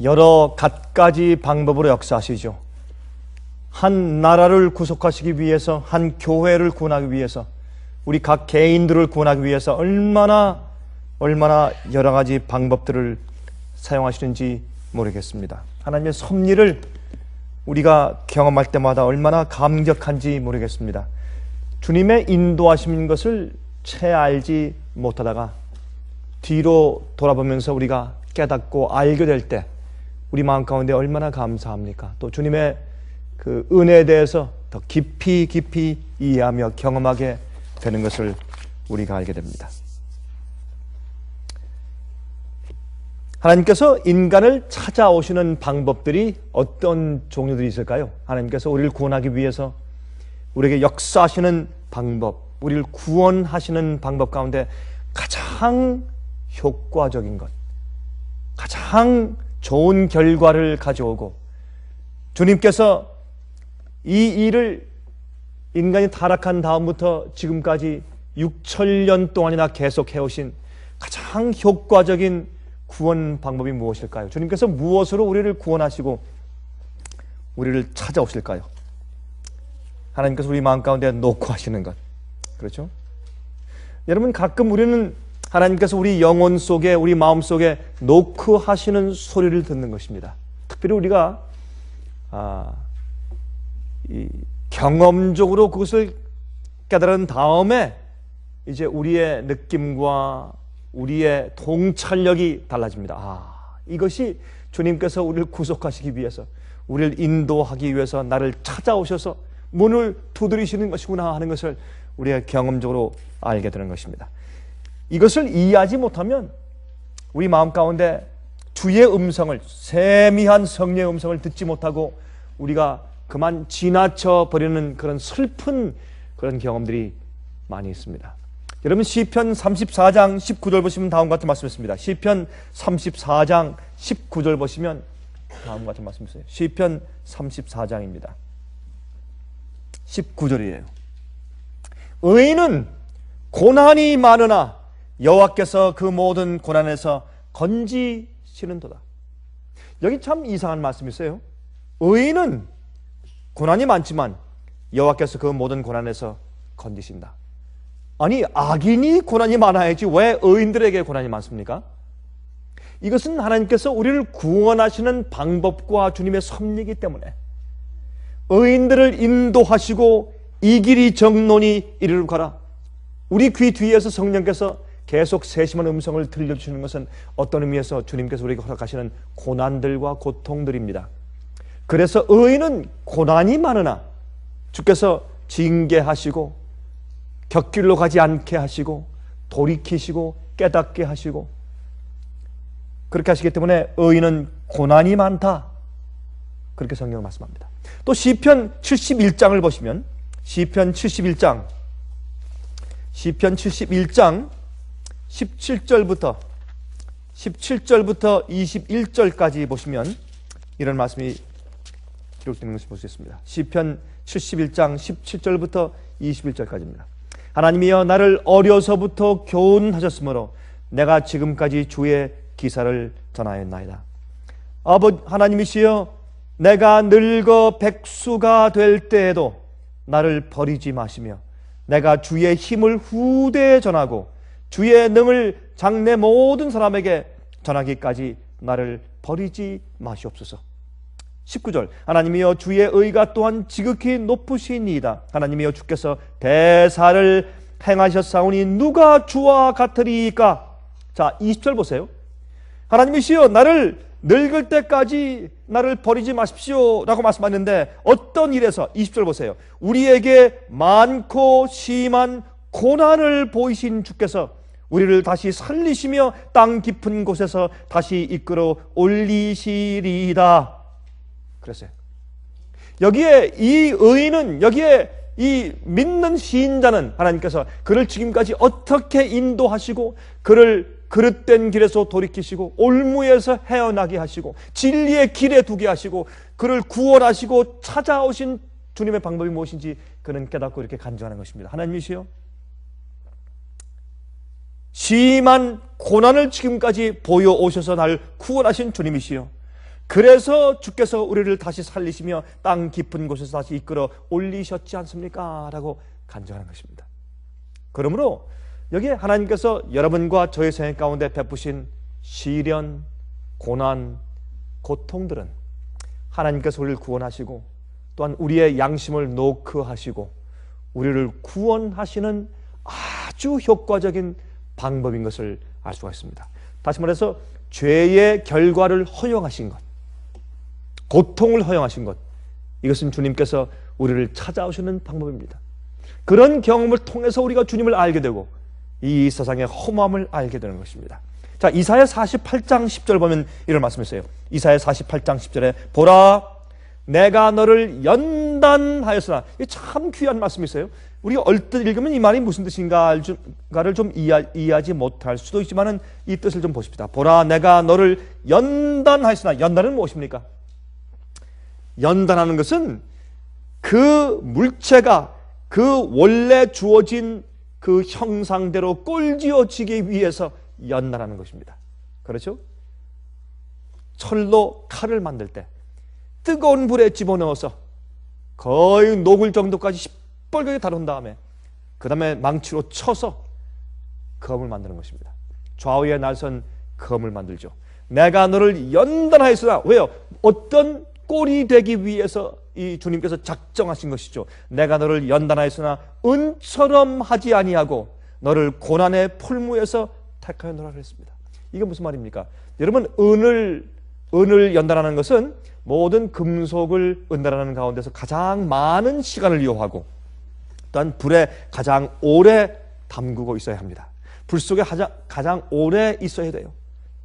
여러 갖가지 방법으로 역사하시죠. 한 나라를 구속하시기 위해서, 한 교회를 구원하기 위해서, 우리 각 개인들을 구원하기 위해서 얼마나 여러 가지 방법들을 사용하시는지 모르겠습니다. 하나님의 섭리를 우리가 경험할 때마다 얼마나 감격한지 모르겠습니다. 주님의 인도하시는 것을 채 알지 못하다가 뒤로 돌아보면서 우리가 깨닫고 알게 될 때 우리 마음 가운데 얼마나 감사합니까? 또 주님의 그 은혜에 대해서 더 깊이 이해하며 경험하게 되는 것을 우리가 알게 됩니다. 하나님께서 인간을 찾아오시는 방법들이 어떤 종류들이 있을까요? 하나님께서 우리를 구원하기 위해서 우리에게 역사하시는 방법, 우리를 구원하시는 방법 가운데 가장 효과적인 것, 가장 좋은 결과를 가져오고, 주님께서 이 일을 인간이 타락한 다음부터 지금까지 6천년 동안이나 계속 해오신 가장 효과적인 구원 방법이 무엇일까요? 주님께서 무엇으로 우리를 구원하시고 우리를 찾아오실까요? 하나님께서 우리 마음 가운데 놓고 하시는 것, 그렇죠? 여러분, 가끔 우리는 하나님께서 우리 영혼 속에, 우리 마음 속에 놓고 하시는 소리를 듣는 것입니다. 특별히 우리가 경험적으로 그것을 깨달은 다음에 이제 우리의 느낌과 우리의 통찰력이 달라집니다. 이것이 주님께서 우리를 구속하시기 위해서, 우리를 인도하기 위해서 나를 찾아오셔서 문을 두드리시는 것이구나 하는 것을 우리가 경험적으로 알게 되는 것입니다. 이것을 이해하지 못하면 우리 마음 가운데 주의 음성을, 세미한 성령의 음성을 듣지 못하고 우리가 그만 지나쳐 버리는 그런 슬픈 그런 경험들이 많이 있습니다. 여러분, 시편 34장 19절 보시면 다음과 같은 말씀이 있습니다. 시편 34장 19절 보시면 다음과 같은 말씀이 있어요. 시편 34장입니다. 19절이에요. 의인은 고난이 많으나 여호와께서 그 모든 고난에서 건지시는도다. 여기 참 이상한 말씀이 있어요. 의인은 고난이 많지만 여호와께서 그 모든 고난에서 건지신다. 아니, 악인이 고난이 많아야지 왜 의인들에게 고난이 많습니까? 이것은 하나님께서 우리를 구원하시는 방법과 주님의 섭리이기 때문에 의인들을 인도하시고 이 길이 정론이 이리로 가라. 우리 귀 뒤에서 성령께서 계속 세심한 음성을 들려주시는 것은 어떤 의미에서 주님께서 우리에게 허락하시는 고난들과 고통들입니다. 그래서 의인은 고난이 많으나 주께서 징계하시고 곁길로 가지 않게 하시고 돌이키시고 깨닫게 하시고 그렇게 하시기 때문에 의인은 고난이 많다, 그렇게 성경은 말씀합니다. 또 시편 71장을 보시면 시편 71장 17절부터 21절까지 보시면 이런 말씀이 기록되는 것을 볼 수 있습니다. 시편 71장 17절부터 21절까지입니다. 하나님이여, 나를 어려서부터 교훈하셨으므로 내가 지금까지 주의 기사를 전하였나이다. 하나님이시여, 내가 늙어 백수가 될 때에도 나를 버리지 마시며 내가 주의 힘을 후대에 전하고 주의 능을 장래 모든 사람에게 전하기까지 나를 버리지 마시옵소서. 19절, 하나님이여, 주의 의가 또한 지극히 높으시니이다. 하나님이여, 주께서 대사를 행하셨사오니 누가 주와 같으리이까? 자, 20절 보세요. 하나님이시여, 나를 늙을 때까지 나를 버리지 마십시오 라고 말씀하셨는데 어떤 일에서? 20절 보세요. 우리에게 많고 심한 고난을 보이신 주께서 우리를 다시 살리시며 땅 깊은 곳에서 다시 이끌어 올리시리이다. 그랬어요. 여기에 이 의인은, 여기에 이 믿는 시인자는 하나님께서 그를 지금까지 어떻게 인도하시고 그를 그릇된 길에서 돌이키시고 올무에서 헤어나게 하시고 진리의 길에 두게 하시고 그를 구원하시고 찾아오신 주님의 방법이 무엇인지 그는 깨닫고 이렇게 간증하는 것입니다. 하나님이시여, 심한 고난을 지금까지 보여오셔서 나를 구원하신 주님이시여, 그래서 주께서 우리를 다시 살리시며 땅 깊은 곳에서 다시 이끌어 올리셨지 않습니까? 라고 간증하는 것입니다. 그러므로 여기에 하나님께서 여러분과 저의 생애 가운데 베푸신 시련, 고난, 고통들은 하나님께서 우리를 구원하시고 또한 우리의 양심을 노크하시고 우리를 구원하시는 아주 효과적인 방법인 것을 알 수가 있습니다. 다시 말해서 죄의 결과를 허용하신 것, 고통을 허용하신 것, 이것은 주님께서 우리를 찾아오시는 방법입니다. 그런 경험을 통해서 우리가 주님을 알게 되고 이 세상의 험함을 알게 되는 것입니다. 자, 이사야 48장 10절 보면 이런 말씀이 있어요. 이사야 48장 10절에 보라 내가 너를 연단하였으나, 이게 참 귀한 말씀이 있어요. 우리가 얼뜻 읽으면 이 말이 무슨 뜻인가를 좀 이해하지 못할 수도 있지만 이 뜻을 좀 보십시다. 보라 내가 너를 연단하였으나, 연단은 무엇입니까? 연단하는 것은 그 물체가 그 원래 주어진 그 형상대로 꼴지어지기 위해서 연단하는 것입니다. 그렇죠? 철로 칼을 만들 때 뜨거운 불에 집어넣어서 거의 녹을 정도까지 시뻘겋게 다룬 다음에 그 다음에 망치로 쳐서 검을 만드는 것입니다. 좌우에 날선 검을 만들죠. 내가 너를 연단하였으나, 왜요? 어떤 꼴이 되기 위해서 이 주님께서 작정하신 것이죠. 내가 너를 연단하였으나 은처럼 하지 아니하고 너를 고난의 풀무에서 택하였노라 그랬습니다. 이게 무슨 말입니까? 여러분, 은을 연단하는 것은 모든 금속을 은단하는 가운데서 가장 많은 시간을 이용하고 또한 불에 가장 오래 담그고 있어야 합니다. 불 속에 가장 오래 있어야 돼요.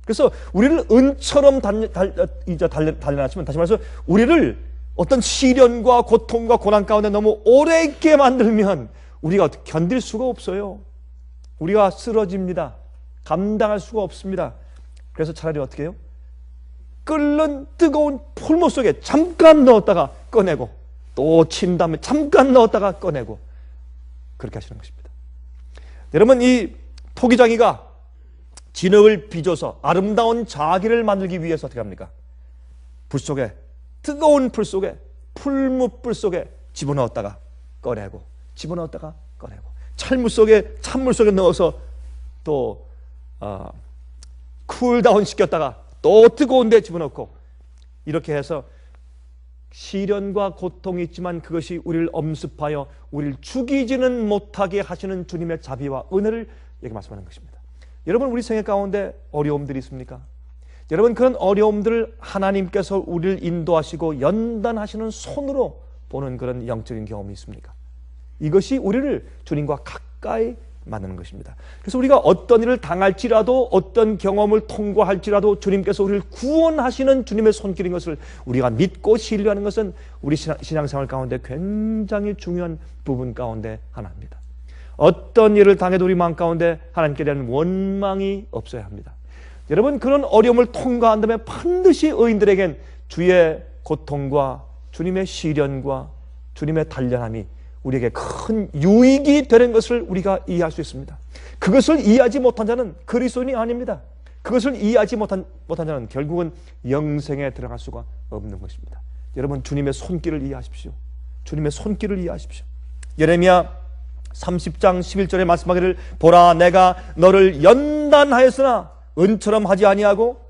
그래서 우리를 은처럼 단련하시면, 다시 말해서 우리를 어떤 시련과 고통과 고난 가운데 너무 오래 있게 만들면 우리가 견딜 수가 없어요. 우리가 쓰러집니다. 감당할 수가 없습니다. 그래서 차라리 어떻게 해요? 끓는 뜨거운 풀무 속에 잠깐 넣었다가 꺼내고 또 친 다음에 잠깐 넣었다가 꺼내고 그렇게 하시는 것입니다. 여러분, 이 토기장이가 진흙을 빚어서 아름다운 자기를 만들기 위해서 어떻게 합니까? 불 속에, 뜨거운 불 속에, 풀무불 속에 집어넣었다가 꺼내고 집어넣었다가 꺼내고 찬물 속에 넣어서 또 쿨다운 시켰다가 또 뜨거운 데 집어넣고, 이렇게 해서 시련과 고통이 있지만 그것이 우리를 엄습하여 우리를 죽이지는 못하게 하시는 주님의 자비와 은혜를 여기 말씀하는 것입니다. 여러분, 우리 생애 가운데 어려움들이 있습니까? 여러분, 그런 어려움들을 하나님께서 우리를 인도하시고 연단하시는 손으로 보는 그런 영적인 경험이 있습니까? 이것이 우리를 주님과 가까이 만드는 것입니다. 그래서 우리가 어떤 일을 당할지라도, 어떤 경험을 통과할지라도 주님께서 우리를 구원하시는 주님의 손길인 것을 우리가 믿고 신뢰하는 것은 우리 신앙생활 가운데 굉장히 중요한 부분 가운데 하나입니다. 어떤 일을 당해도 우리 마음 가운데 하나님께 대한 원망이 없어야 합니다. 여러분, 그런 어려움을 통과한다면 반드시 의인들에겐 주의 고통과 주님의 시련과 주님의 단련함이 우리에게 큰 유익이 되는 것을 우리가 이해할 수 있습니다. 그것을 이해하지 못한 자는 그리스도인이 아닙니다. 그것을 이해하지 못한 자는 결국은 영생에 들어갈 수가 없는 것입니다. 여러분, 주님의 손길을 이해하십시오. 주님의 손길을 이해하십시오. 예레미야 30장 11절에 말씀하기를 보라 내가 너를 연단하였으나 은처럼 하지 아니하고,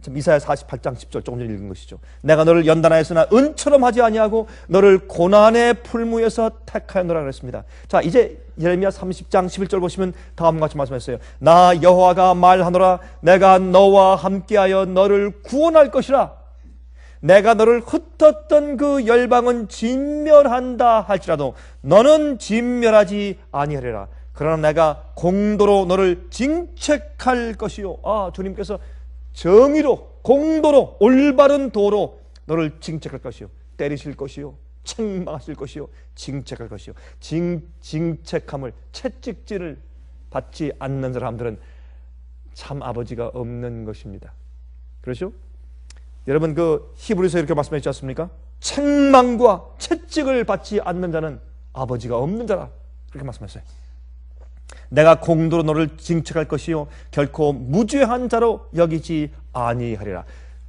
이사야 48장 10절 조금 전에 읽은 것이죠. 내가 너를 연단하였으나 은처럼 하지 아니하고 너를 고난의 풀무에서 택하였노라 그랬습니다. 자, 이제 예레미야 30장 11절 보시면 다음과 같이 말씀했어요. 나 여호와가 말하노라 내가 너와 함께하여 너를 구원할 것이라. 내가 너를 흩었던 그 열방은 진멸한다 할지라도 너는 진멸하지 아니하리라. 그러나 내가 공도로 너를 징책할 것이요. 주님께서 정의로, 공도로, 올바른 도로 너를 징책할 것이요. 때리실 것이요. 책망하실 것이요. 징책할 것이요. 징책함을, 채찍질을 받지 않는 사람들은 참 아버지가 없는 것입니다. 그렇죠? 여러분, 그 히브리서 이렇게 말씀하셨지 않습니까? 책망과 채찍을 받지 않는 자는 아버지가 없는 자라. 그렇게 말씀하셨어요. 내가 공도로 너를 징책할 것이요 결코 무죄한 자로 여기지 아니하리라.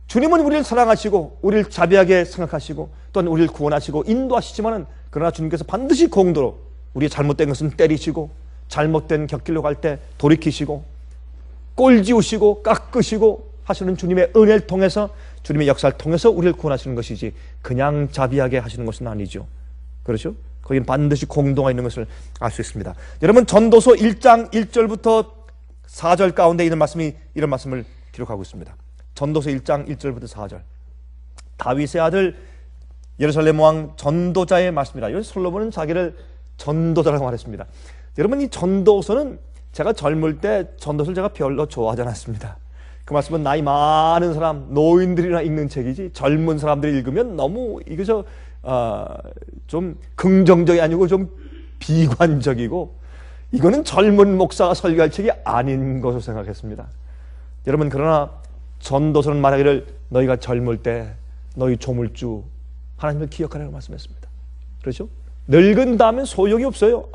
주님은 우리를 사랑하시고 우리를 자비하게 생각하시고 또한 우리를 구원하시고 인도하시지만은 그러나 주님께서 반드시 공도로 우리의 잘못된 것은 때리시고 잘못된 곁길로 갈 때 돌이키시고 꼴지우시고 깎으시고 하시는 주님의 은혜를 통해서 주님의 역사를 통해서 우리를 구원하시는 것이지 그냥 자비하게 하시는 것은 아니죠. 그렇죠? 거기는 반드시 공동가 있는 것을 알 수 있습니다. 여러분 전도서 1장 1절부터 4절 가운데 이런 말씀을 기록하고 있습니다. 전도서 1장 1절부터 4절. 다윗의 아들 예루살렘 왕 전도자의 말씀이다. 여기 솔로몬은 자기를 전도자라고 말했습니다. 여러분 이 전도서는 제가 젊을 때 전도서를 제가 별로 좋아하지 않았습니다. 그 말씀은 나이 많은 사람, 노인들이나 읽는 책이지 젊은 사람들이 읽으면 너무 이거 좀 긍정적이 아니고 좀 비관적이고 이거는 젊은 목사가 설교할 책이 아닌 것으로 생각했습니다. 여러분 그러나 전도서는 말하기를 너희가 젊을 때 너희 조물주 하나님을 기억하라고 말씀했습니다. 그렇죠? 늙은 다음에 소용이 없어요.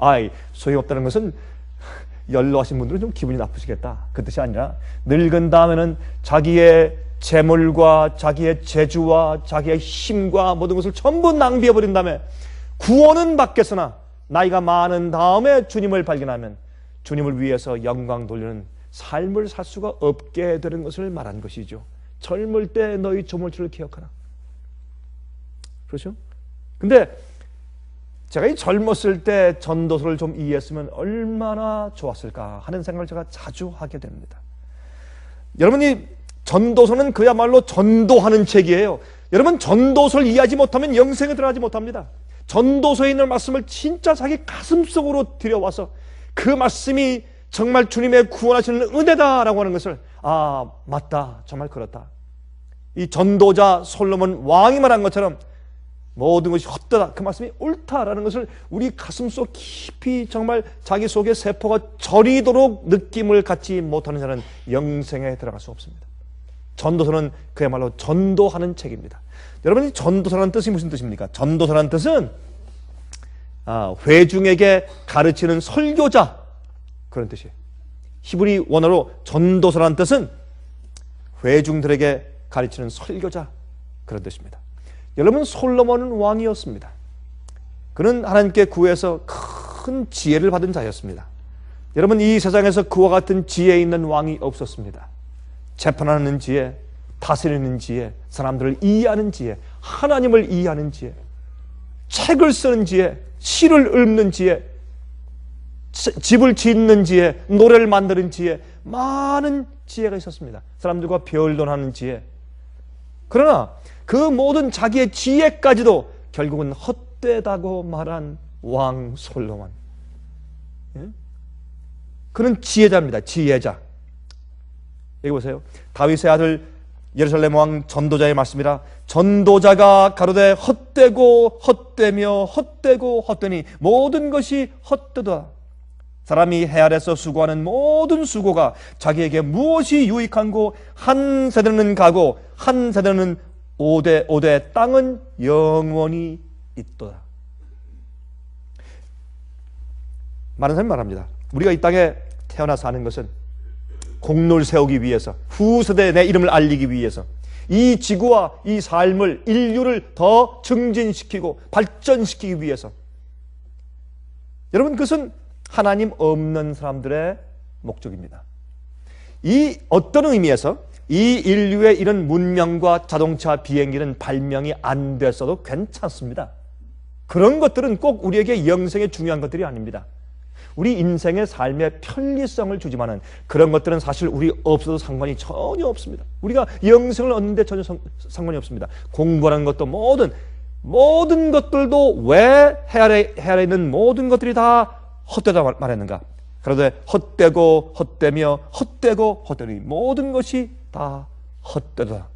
소용이 없다는 것은 연로하신 분들은 좀 기분이 나쁘시겠다 그 뜻이 아니라 늙은 다음에는 자기의 재물과 자기의 재주와 자기의 힘과 모든 것을 전부 낭비해버린 다음에 구원은 받겠으나 나이가 많은 다음에 주님을 발견하면 주님을 위해서 영광 돌리는 삶을 살 수가 없게 되는 것을 말한 것이죠. 젊을 때 너희 조물주를 기억하라. 그렇죠? 근데 제가 이 젊었을 때 전도서를 좀 이해했으면 얼마나 좋았을까 하는 생각을 제가 자주 하게 됩니다. 여러분이 전도서는 그야말로 전도하는 책이에요. 여러분 전도서를 이해하지 못하면 영생에 들어가지 못합니다. 전도서에 있는 말씀을 진짜 자기 가슴속으로 들여와서 그 말씀이 정말 주님의 구원하시는 은혜다라고 하는 것을 맞다 정말 그렇다. 이 전도자 솔로몬 왕이 말한 것처럼 모든 것이 헛되다 그 말씀이 옳다라는 것을 우리 가슴속 깊이 정말 자기 속에 세포가 저리도록 느낌을 갖지 못하는 자는 영생에 들어갈 수 없습니다. 전도서는 그야말로 전도하는 책입니다. 여러분이 전도서라는 뜻이 무슨 뜻입니까? 전도서라는 뜻은 회중에게 가르치는 설교자 그런 뜻이에요. 히브리 원어로 전도서라는 뜻은 회중들에게 가르치는 설교자 그런 뜻입니다. 여러분 솔로몬은 왕이었습니다. 그는 하나님께 구해서 큰 지혜를 받은 자였습니다. 여러분 이 세상에서 그와 같은 지혜 있는 왕이 없었습니다. 재판하는 지혜, 다스리는 지혜, 사람들을 이해하는 지혜, 하나님을 이해하는 지혜, 책을 쓰는 지혜, 시를 읊는 지혜, 집을 짓는 지혜, 노래를 만드는 지혜, 많은 지혜가 있었습니다. 사람들과 변론하는 지혜. 그러나 그 모든 자기의 지혜까지도 결국은 헛되다고 말한 왕 솔로몬. 그는 지혜자입니다. 지혜자. 여기 보세요. 다윗의 아들 예루살렘 왕 전도자의 말씀이라 전도자가 가로되 헛되고 헛되며 헛되고 헛되니 모든 것이 헛되다. 사람이 해 아래서 수고하는 모든 수고가 자기에게 무엇이 유익한고 한 세대는 가고 한 세대는 오되 땅은 영원히 있도다. 많은 사람이 말합니다. 우리가 이 땅에 태어나 사는 것은 공로를 세우기 위해서 후세대에 내 이름을 알리기 위해서 이 지구와 이 삶을 인류를 더 증진시키고 발전시키기 위해서 여러분 그것은 하나님 없는 사람들의 목적입니다. 이 어떤 의미에서 이 인류의 이런 문명과 자동차 비행기는 발명이 안 됐어도 괜찮습니다. 그런 것들은 꼭 우리에게 영생에 중요한 것들이 아닙니다. 우리 인생의 삶의 편리성을 주지만은 그런 것들은 사실 우리 없어도 상관이 전혀 없습니다. 우리가 영생을 얻는데 전혀 상관이 없습니다. 공부하는 것도 모든 것들도 왜 해 아래 있는 모든 것들이 다 헛되다 말했는가? 그런데 헛되고 헛되며 헛되고 헛되니 모든 것이 다 헛되다.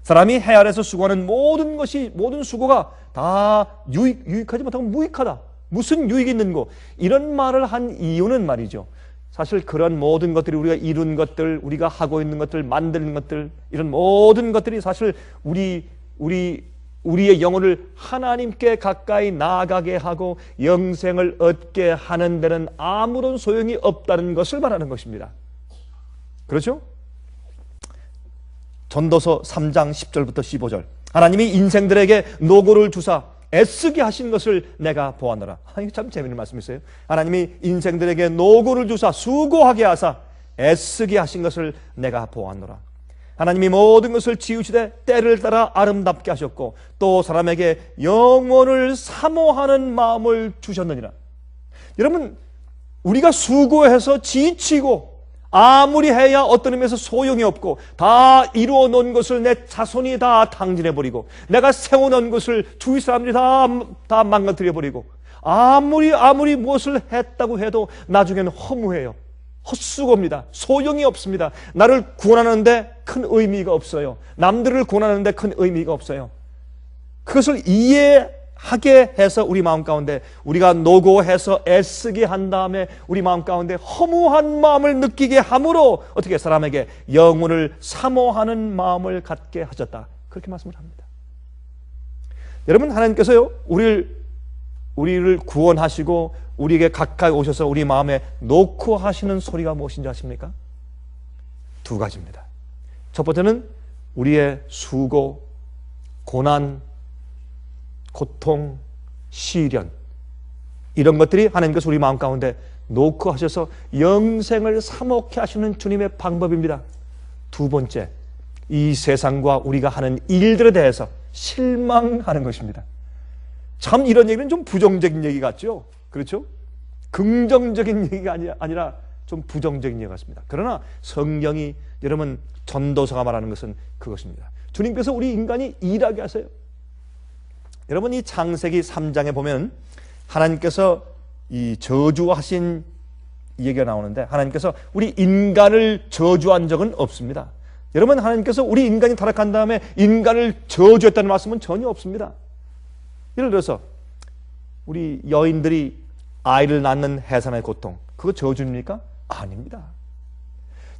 사람이 해 아래서 수고하는 모든 것이 모든 수고가 다 유익하지 못하고 무익하다. 무슨 유익이 있는고? 이런 말을 한 이유는 말이죠. 사실 그런 모든 것들이 우리가 이룬 것들, 우리가 하고 있는 것들, 만드는 것들 이런 모든 것들이 사실 우리의 영혼을 하나님께 가까이 나아가게 하고 영생을 얻게 하는 데는 아무런 소용이 없다는 것을 말하는 것입니다. 그렇죠? 전도서 3장 10절부터 15절. 하나님이 인생들에게 노고를 주사 애쓰게 하신 것을 내가 보았노라. 이게 참 재미있는 말씀이세요. 하나님이 인생들에게 노고를 주사 수고하게 하사 애쓰게 하신 것을 내가 보았노라. 하나님이 모든 것을 지으시되 때를 따라 아름답게 하셨고 또 사람에게 영원을 사모하는 마음을 주셨느니라. 여러분, 우리가 수고해서 지치고 아무리 해야 어떤 의미에서 소용이 없고 다 이루어 놓은 것을 내 자손이 다 탕진해버리고 내가 세워놓은 것을 주위 사람들이 다 망가뜨려버리고 아무리 무엇을 했다고 해도 나중에는 허무해요. 헛수고입니다. 소용이 없습니다. 나를 구원하는데 큰 의미가 없어요. 남들을 구원하는데 큰 의미가 없어요. 그것을 이해하게 해서 우리 마음 가운데 우리가 노고해서 애쓰게 한 다음에 우리 마음 가운데 허무한 마음을 느끼게 함으로 어떻게 사람에게 영혼을 사모하는 마음을 갖게 하셨다. 그렇게 말씀을 합니다. 여러분, 하나님께서요 우리를 구원하시고 우리에게 가까이 오셔서 우리 마음에 놓고 하시는 소리가 무엇인지 아십니까? 두 가지입니다. 첫 번째는 우리의 수고, 고난, 고통, 시련, 이런 것들이 하나님께서 우리 마음 가운데 놓고 하셔서 영생을 사모케 하시는 주님의 방법입니다. 두 번째, 이 세상과 우리가 하는 일들에 대해서 실망하는 것입니다. 참 이런 얘기는 좀 부정적인 얘기 같죠? 그렇죠? 긍정적인 얘기가 아니라 좀 부정적인 얘기 같습니다. 그러나 성경이 여러분 전도서가 말하는 것은 그것입니다. 주님께서 우리 인간이 일하게 하세요. 여러분, 이 창세기 3장에 보면 하나님께서 이 저주하신 얘기가 나오는데 하나님께서 우리 인간을 저주한 적은 없습니다. 여러분, 하나님께서 우리 인간이 타락한 다음에 인간을 저주했다는 말씀은 전혀 없습니다. 예를 들어서 우리 여인들이 아이를 낳는 해산의 고통, 그거 저주입니까? 아닙니다.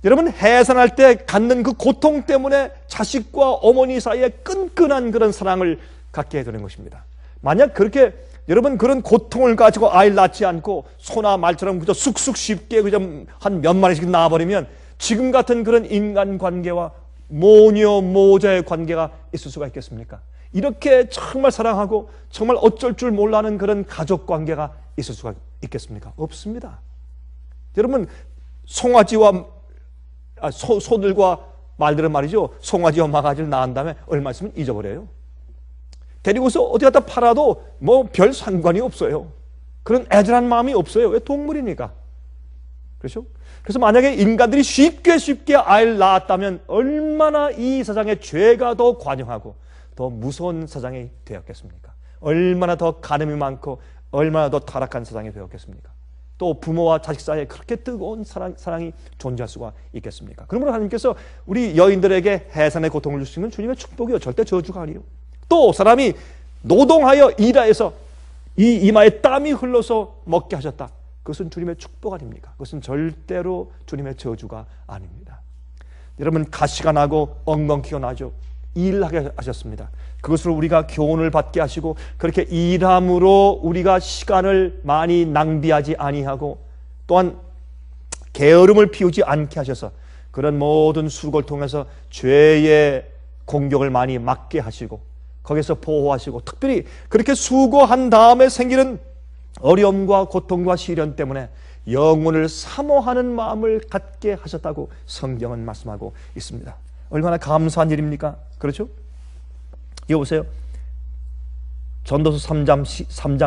여러분, 해산할 때 갖는 그 고통 때문에 자식과 어머니 사이에 끈끈한 그런 사랑을 갖게 해주는 것입니다. 만약 그렇게 여러분 그런 고통을 가지고 아이를 낳지 않고 소나 말처럼 그저 쑥쑥 쉽게 그저 한 몇 마리씩 낳아버리면 지금 같은 그런 인간관계와 모녀 모자의 관계가 있을 수가 있겠습니까? 이렇게 정말 사랑하고 정말 어쩔 줄 몰라는 그런 가족관계가 있을 수가 있겠습니까? 없습니다. 여러분, 송아지와 소들과 말들은 말이죠, 송아지와 망아지를 낳은 다음에 얼마 있으면 잊어버려요. 데리고서 어디 갖다 팔아도 뭐 별 상관이 없어요. 그런 애절한 마음이 없어요. 왜? 동물이니까. 그렇죠? 그래서 만약에 인간들이 쉽게 아이를 낳았다면 얼마나 이 세상에 죄가 더 관영하고 더 무서운 세상이 되었겠습니까? 얼마나 더 간음이 많고 얼마나 더 타락한 세상이 되었겠습니까? 또 부모와 자식 사이에 그렇게 뜨거운 사랑이 존재할 수가 있겠습니까? 그러므로 하나님께서 우리 여인들에게 해산의 고통을 주시는 주님의 축복이요, 절대 저주가 아니에요. 또 사람이 노동하여 일하여서 이 이마에 땀이 흘러서 먹게 하셨다. 그것은 주님의 축복 아닙니까? 그것은 절대로 주님의 저주가 아닙니다. 여러분, 가시가 나고 엉겅퀴가 나죠. 일하게 하셨습니다. 그것으로 우리가 교훈을 받게 하시고 그렇게 일함으로 우리가 시간을 많이 낭비하지 아니하고 또한 게으름을 피우지 않게 하셔서 그런 모든 수고를 통해서 죄의 공격을 많이 막게 하시고 거기서 보호하시고 특별히 그렇게 수고한 다음에 생기는 어려움과 고통과 시련 때문에 영혼을 사모하는 마음을 갖게 하셨다고 성경은 말씀하고 있습니다. 얼마나 감사한 일입니까? 그렇죠? 이거 보세요. 전도서 3장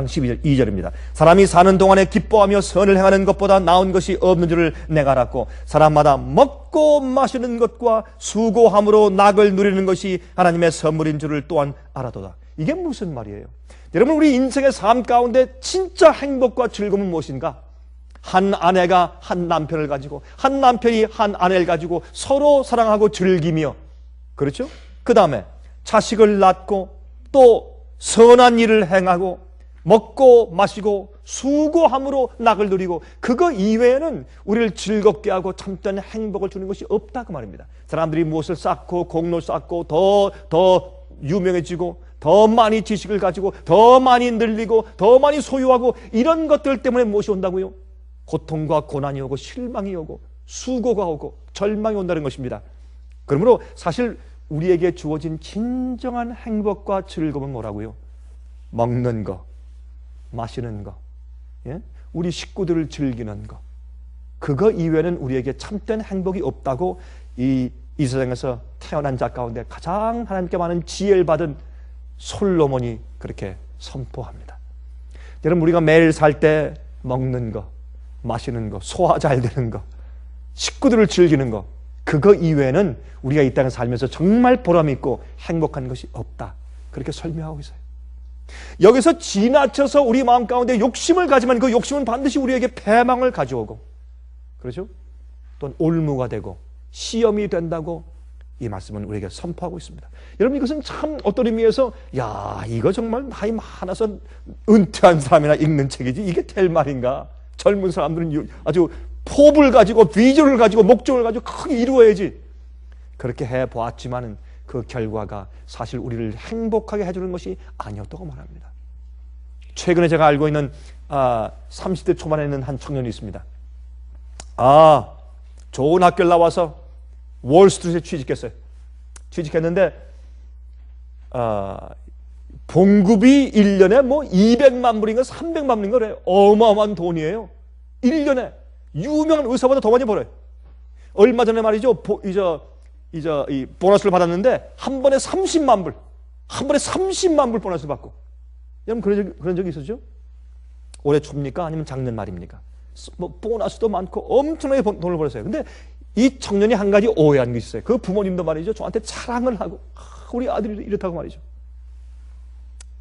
12절입니다. 사람이 사는 동안에 기뻐하며 선을 행하는 것보다 나은 것이 없는 줄을 내가 알았고 사람마다 먹고 마시는 것과 수고함으로 낙을 누리는 것이 하나님의 선물인 줄을 또한 알아도다. 이게 무슨 말이에요? 여러분, 우리 인생의 삶 가운데 진짜 행복과 즐거움은 무엇인가? 한 아내가 한 남편을 가지고 한 남편이 한 아내를 가지고 서로 사랑하고 즐기며, 그렇죠? 그 다음에 자식을 낳고 또 선한 일을 행하고 먹고 마시고 수고함으로 낙을 누리고 그거 이외에는 우리를 즐겁게 하고 참된 행복을 주는 것이 없다 그 말입니다. 사람들이 무엇을 쌓고 공로 쌓고 더 유명해지고 더 많이 지식을 가지고 더 많이 늘리고 더 많이 소유하고 이런 것들 때문에 무엇이 온다고요? 고통과 고난이 오고 실망이 오고 수고가 오고 절망이 온다는 것입니다. 그러므로 사실 우리에게 주어진 진정한 행복과 즐거움은 뭐라고요? 먹는 거, 마시는 거, 예? 우리 식구들을 즐기는 거, 그거 이외에는 우리에게 참된 행복이 없다고 이 세상에서 태어난 자 가운데 가장 하나님께 많은 지혜를 받은 솔로몬이 그렇게 선포합니다. 여러분, 우리가 매일 살 때 먹는 거, 마시는 거, 소화 잘 되는 거, 식구들을 즐기는 거, 그거 이외에는 우리가 이 땅에 살면서 정말 보람있고 행복한 것이 없다, 그렇게 설명하고 있어요. 여기서 지나쳐서 우리 마음 가운데 욕심을 가지만 그 욕심은 반드시 우리에게 패망을 가져오고, 그렇죠? 또는 올무가 되고 시험이 된다고 이 말씀은 우리에게 선포하고 있습니다. 여러분, 이것은 참 어떤 의미에서 야, 이거 정말 나이 많아서 은퇴한 사람이나 읽는 책이지 이게 될 말인가? 젊은 사람들은 아주 포부를 가지고 비전을 가지고 목적을 가지고 크게 이루어야지, 그렇게 해보았지만 그 결과가 사실 우리를 행복하게 해주는 것이 아니었다고 말합니다. 최근에 제가 알고 있는 30대 초반에 있는 한 청년이 있습니다. 좋은 학교를 나와서 월스트리트에 취직했는데 봉급이 1년에 뭐 200만 불인가 300만 불인가 그래요. 어마어마한 돈이에요. 1년에 유명한 의사보다 더 많이 벌어요. 얼마 전에 말이죠, 이 보너스를 받았는데 한 번에 30만 불, 한 번에 30만 불 보너스를 받고. 여러분, 그런 적이 있었죠? 올해 초입니까? 아니면 작년 말입니까? 뭐 보너스도 많고 엄청나게 돈을 벌었어요. 근데 이 청년이 한 가지 오해한 게 있어요. 그 부모님도 말이죠, 저한테 자랑을 하고 우리 아들이 이렇다고 말이죠.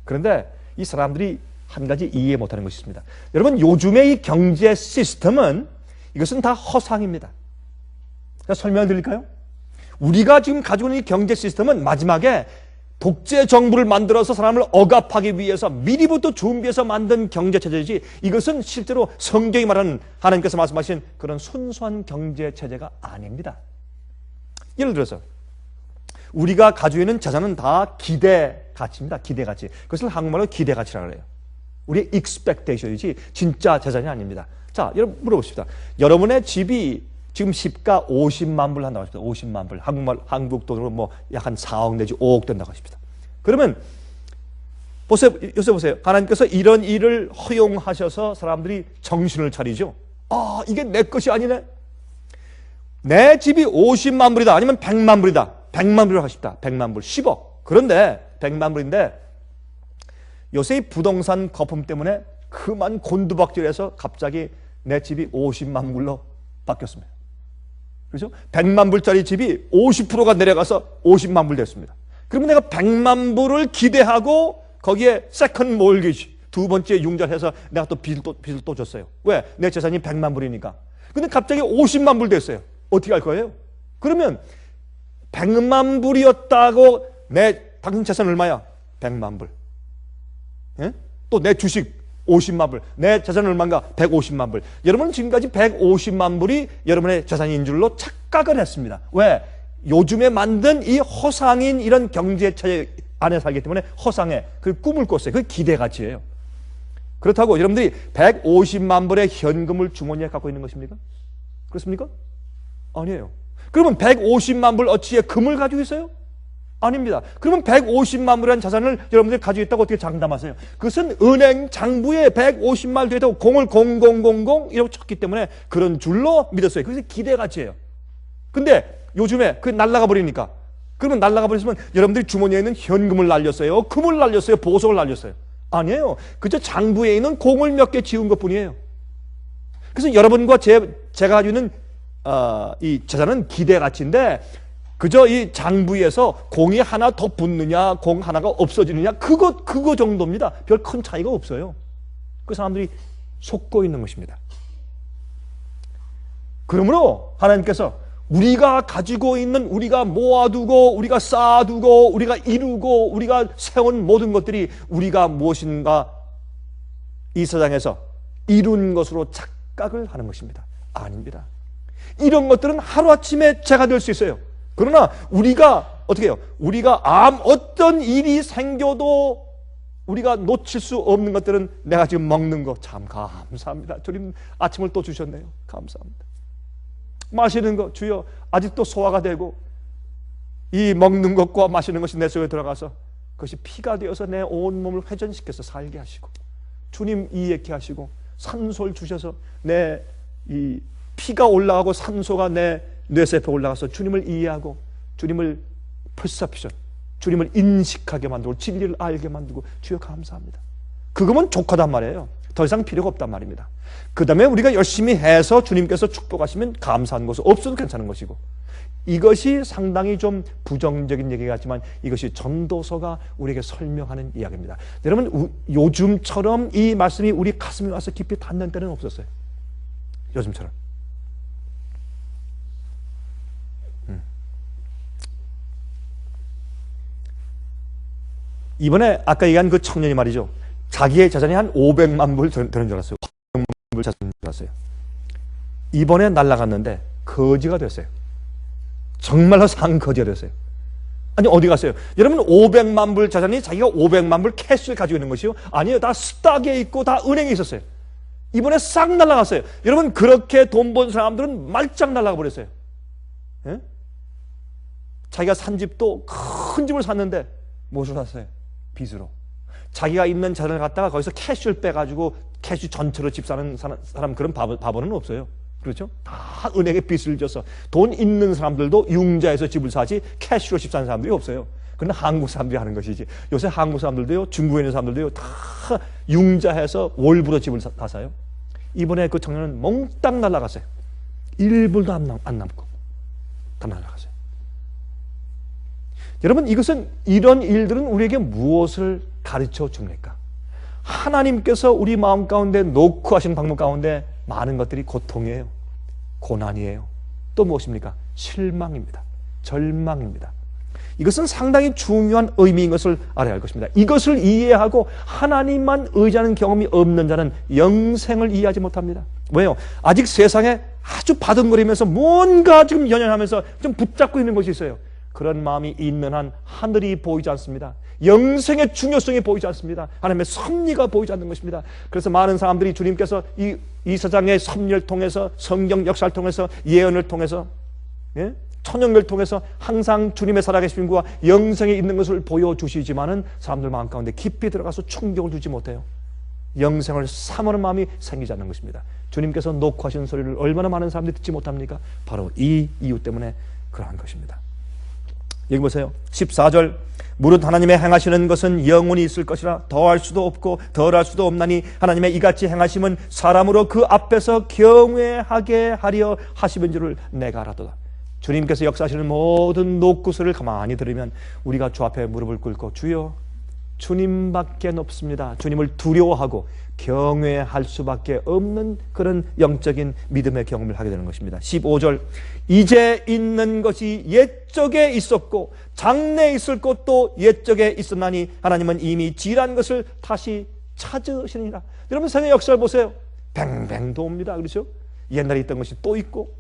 그런데 이 사람들이 한 가지 이해 못하는 것이 있습니다. 여러분, 요즘의 이 경제 시스템은 이것은 다 허상입니다. 설명을 드릴까요? 우리가 지금 가지고 있는 이 경제 시스템은 마지막에 독재 정부를 만들어서 사람을 억압하기 위해서 미리부터 준비해서 만든 경제체제이지, 이것은 실제로 성경이 말하는, 하나님께서 말씀하신 그런 순수한 경제체제가 아닙니다. 예를 들어서 우리가 가지고 있는 자산은 다 기대가치입니다. 기대가치. 그것을 한국말로 기대가치라고 해요. 우리의 expectation이지 진짜 재산이 아닙니다. 자, 여러분 물어봅시다. 여러분의 집이 지금 시가 50만 불 한다고 하십시다. 50만 불. 한국 돈으로 뭐 약 한 4억 내지 5억 된다고 하십시다. 그러면 보세요. 요새 보세요. 하나님께서 이런 일을 허용하셔서 사람들이 정신을 차리죠. 이게 내 것이 아니네. 내 집이 50만 불이다. 아니면 100만 불이다. 100만 불을 하십시다. 100만 불. 10억. 그런데 100만 불인데 요새 이 부동산 거품 때문에 그만 곤두박질해서 갑자기 내 집이 50만 불로 바뀌었습니다. 그렇죠? 100만 불짜리 집이 50%가 내려가서 50만 불 됐습니다. 그러면 내가 100만 불을 기대하고 거기에 세컨 몰기지, 두 번째 융자해서 내가 또 빚을 또 줬어요. 왜? 내 재산이 100만 불이니까. 근데 갑자기 50만 불 됐어요. 어떻게 할 거예요? 그러면 100만 불이었다고 당신 재산 얼마야? 100만 불. 예? 또 내 주식 50만 불, 내 재산은 얼마인가? 150만 불. 여러분은 지금까지 150만 불이 여러분의 재산인 줄로 착각을 했습니다. 왜? 요즘에 만든 이 허상인 이런 경제체제 안에 살기 때문에 허상에 그 꿈을 꿨어요. 그게 기대가치예요. 그렇다고 여러분들이 150만 불의 현금을 주머니에 갖고 있는 것입니까? 그렇습니까? 아니에요. 그러면 150만 불 어치의 금을 가지고 있어요? 아닙니다. 그러면 150만 불이라는 자산을 여러분들이 가지고 있다고 어떻게 장담하세요? 그것은 은행 장부에 150만 되다고 0을 0000 이라고 쳤기 때문에 그런 줄로 믿었어요. 그래서 기대가치예요. 근데 요즘에 그게 날아가 버리니까, 그러면 날아가 버렸으면 여러분들이 주머니에 있는 현금을 날렸어요? 금을 날렸어요? 보석을 날렸어요? 아니에요. 그저 장부에 있는 공을 몇 개 지운 것뿐이에요. 그래서 여러분과 제가 가지고 있는 이 재산은 기대가치인데, 그저 이 장부에서 공이 하나 더 붙느냐, 공 하나가 없어지느냐, 그거 정도입니다. 별 큰 차이가 없어요. 그 사람들이 속고 있는 것입니다. 그러므로 하나님께서 우리가 가지고 있는, 우리가 모아두고, 우리가 쌓아두고, 우리가 이루고, 우리가 세운 모든 것들이 우리가 무엇인가 이 세상에서 이룬 것으로 착각을 하는 것입니다. 아닙니다. 이런 것들은 하루아침에 제가 될 수 있어요. 그러나 우리가 어떻게 해요? 우리가 어떤 일이 생겨도 우리가 놓칠 수 없는 것들은 내가 지금 먹는 거 참 감사합니다. 주님 아침을 또 주셨네요. 감사합니다. 마시는 거 주여 아직도 소화가 되고 이 먹는 것과 마시는 것이 내 속에 들어가서 그것이 피가 되어서 내 온몸을 회전시켜서 살게 하시고, 주님 이해케 하시고 산소를 주셔서 내 이 피가 올라가고 산소가 내 뇌세포에 올라가서 주님을 이해하고 주님을 perception, 주님을 인식하게 만들고 진리를 알게 만들고, 주여 감사합니다. 그거면 족하단 말이에요. 더 이상 필요가 없단 말입니다. 그 다음에 우리가 열심히 해서 주님께서 축복하시면 감사한 것은 없어도 괜찮은 것이고, 이것이 상당히 좀 부정적인 얘기 같지만 이것이 전도서가 우리에게 설명하는 이야기입니다. 여러분, 요즘처럼 이 말씀이 우리 가슴에 와서 깊이 닿는 때는 없었어요. 요즘처럼. 이번에 아까 얘기한 그 청년이 말이죠, 자기의 자산이 한 500만 불 되는 줄 알았어요. 500만 불 자산인 줄 알았어요. 이번에 날아갔는데 거지가 됐어요. 정말로 상거지가 됐어요. 아니, 어디 갔어요? 여러분, 500만 불 자산이 자기가 500만 불 캐시를 가지고 있는 것이요? 아니에요. 다 스탁에 있고 다 은행에 있었어요. 이번에 싹 날아갔어요. 여러분, 그렇게 돈 번 사람들은 말짱 날아가 버렸어요. 예? 자기가 산 집도 큰 집을 샀는데 무엇을 샀어요? 빚으로. 자기가 있는 자산을 갖다가 거기서 캐시를 빼가지고 캐시 전체로 집 사는 사람, 그런 바보는 없어요. 그렇죠? 다 은행에 빚을 져서 돈 있는 사람들도 융자해서 집을 사지 캐시로 집 사는 사람들이 없어요. 그건 한국 사람들이 하는 것이지. 요새 한국 사람들도요, 중국에 있는 사람들도요, 다 융자해서 월부로 집을 다 사요. 이번에 그 청년은 몽땅 날아갔어요. 1불도 안 남고 다 날아갔어요. 여러분, 이런 일들은 우리에게 무엇을 가르쳐 줍니까? 하나님께서 우리 마음 가운데 놓고 하신 방법 가운데 많은 것들이 고통이에요. 고난이에요. 또 무엇입니까? 실망입니다. 절망입니다. 이것은 상당히 중요한 의미인 것을 알아야 할 것입니다. 이것을 이해하고 하나님만 의지하는 경험이 없는 자는 영생을 이해하지 못합니다. 왜요? 아직 세상에 아주 바둥거리면서 뭔가 지금 연연하면서 좀 붙잡고 있는 것이 있어요. 그런 마음이 있는 한 하늘이 보이지 않습니다. 영생의 중요성이 보이지 않습니다. 하나님의 섭리가 보이지 않는 것입니다. 그래서 많은 사람들이 주님께서 이 세상의 섭리를 통해서, 성경 역사를 통해서, 예언을 통해서, 예? 천연을 통해서 항상 주님의 살아계심과 영생에 있는 것을 보여주시지만은 사람들 마음 가운데 깊이 들어가서 충격을 주지 못해요. 영생을 사모하는 마음이 생기지 않는 것입니다. 주님께서 놓고 하신 소리를 얼마나 많은 사람들이 듣지 못합니까? 바로 이 이유 때문에 그러한 것입니다. 여기 보세요. 14절. 무릇 하나님의 행하시는 것은 영원히 있을 것이라 더할 수도 없고 덜할 수도 없나니 하나님의 이같이 행하심은 사람으로 그 앞에서 경외하게 하려 하시는 줄을 내가 알았도다. 주님께서 역사하시는 모든 노구서를 가만히 들으면 우리가 주 앞에 무릎을 꿇고 주여, 주님밖에 없습니다. 주님을 두려워하고 경외할 수밖에 없는 그런 영적인 믿음의 경험을 하게 되는 것입니다. 15절. 이제 있는 것이 옛적에 있었고 장래에 있을 것도 옛적에 있었나니 하나님은 이미 지난 것을 다시 찾으시니라. 여러분, 세상의 역사를 보세요. 뱅뱅 도옵니다. 그렇죠? 옛날에 있던 것이 또 있고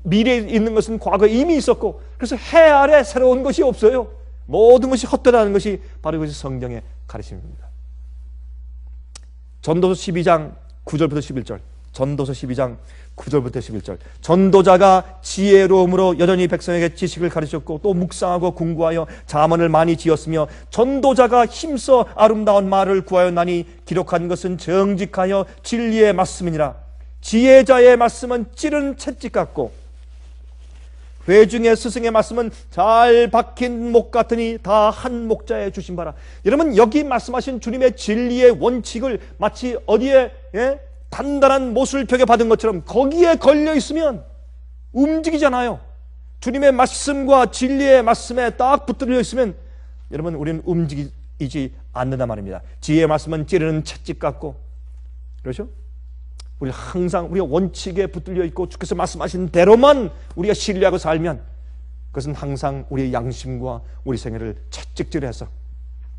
미래에 있는 것은 과거에 이미 있었고, 그래서 해 아래 새로운 것이 없어요. 모든 것이 헛되다는 것이 바로 이것이 성경의 가르침입니다. 전도서 12장 9절부터 11절. 전도서 12장 9절부터 11절. 전도자가 지혜로움으로 여전히 백성에게 지식을 가르쳤고 또 묵상하고 궁구하여 잠언을 많이 지었으며 전도자가 힘써 아름다운 말을 구하였나니 기록한 것은 정직하여 진리의 말씀이니라. 지혜자의 말씀은 찌른 채찍 같고 회중의 스승의 말씀은 잘 박힌 목 같으니 다 한 목자에 주신 바라. 여러분, 여기 말씀하신 주님의 진리의 원칙을 마치 어디에 단단한 못을 벽에 받은 것처럼 거기에 걸려 있으면 움직이잖아요. 주님의 말씀과 진리의 말씀에 딱 붙들려 있으면 여러분, 우리는 움직이지 않는단 말입니다. 지혜의 말씀은 찌르는 채찍 같고, 그렇죠? 우리 항상 우리가 원칙에 붙들려 있고 주께서 말씀하신 대로만 우리가 신뢰하고 살면 그것은 항상 우리의 양심과 우리 생애를 채찍질해서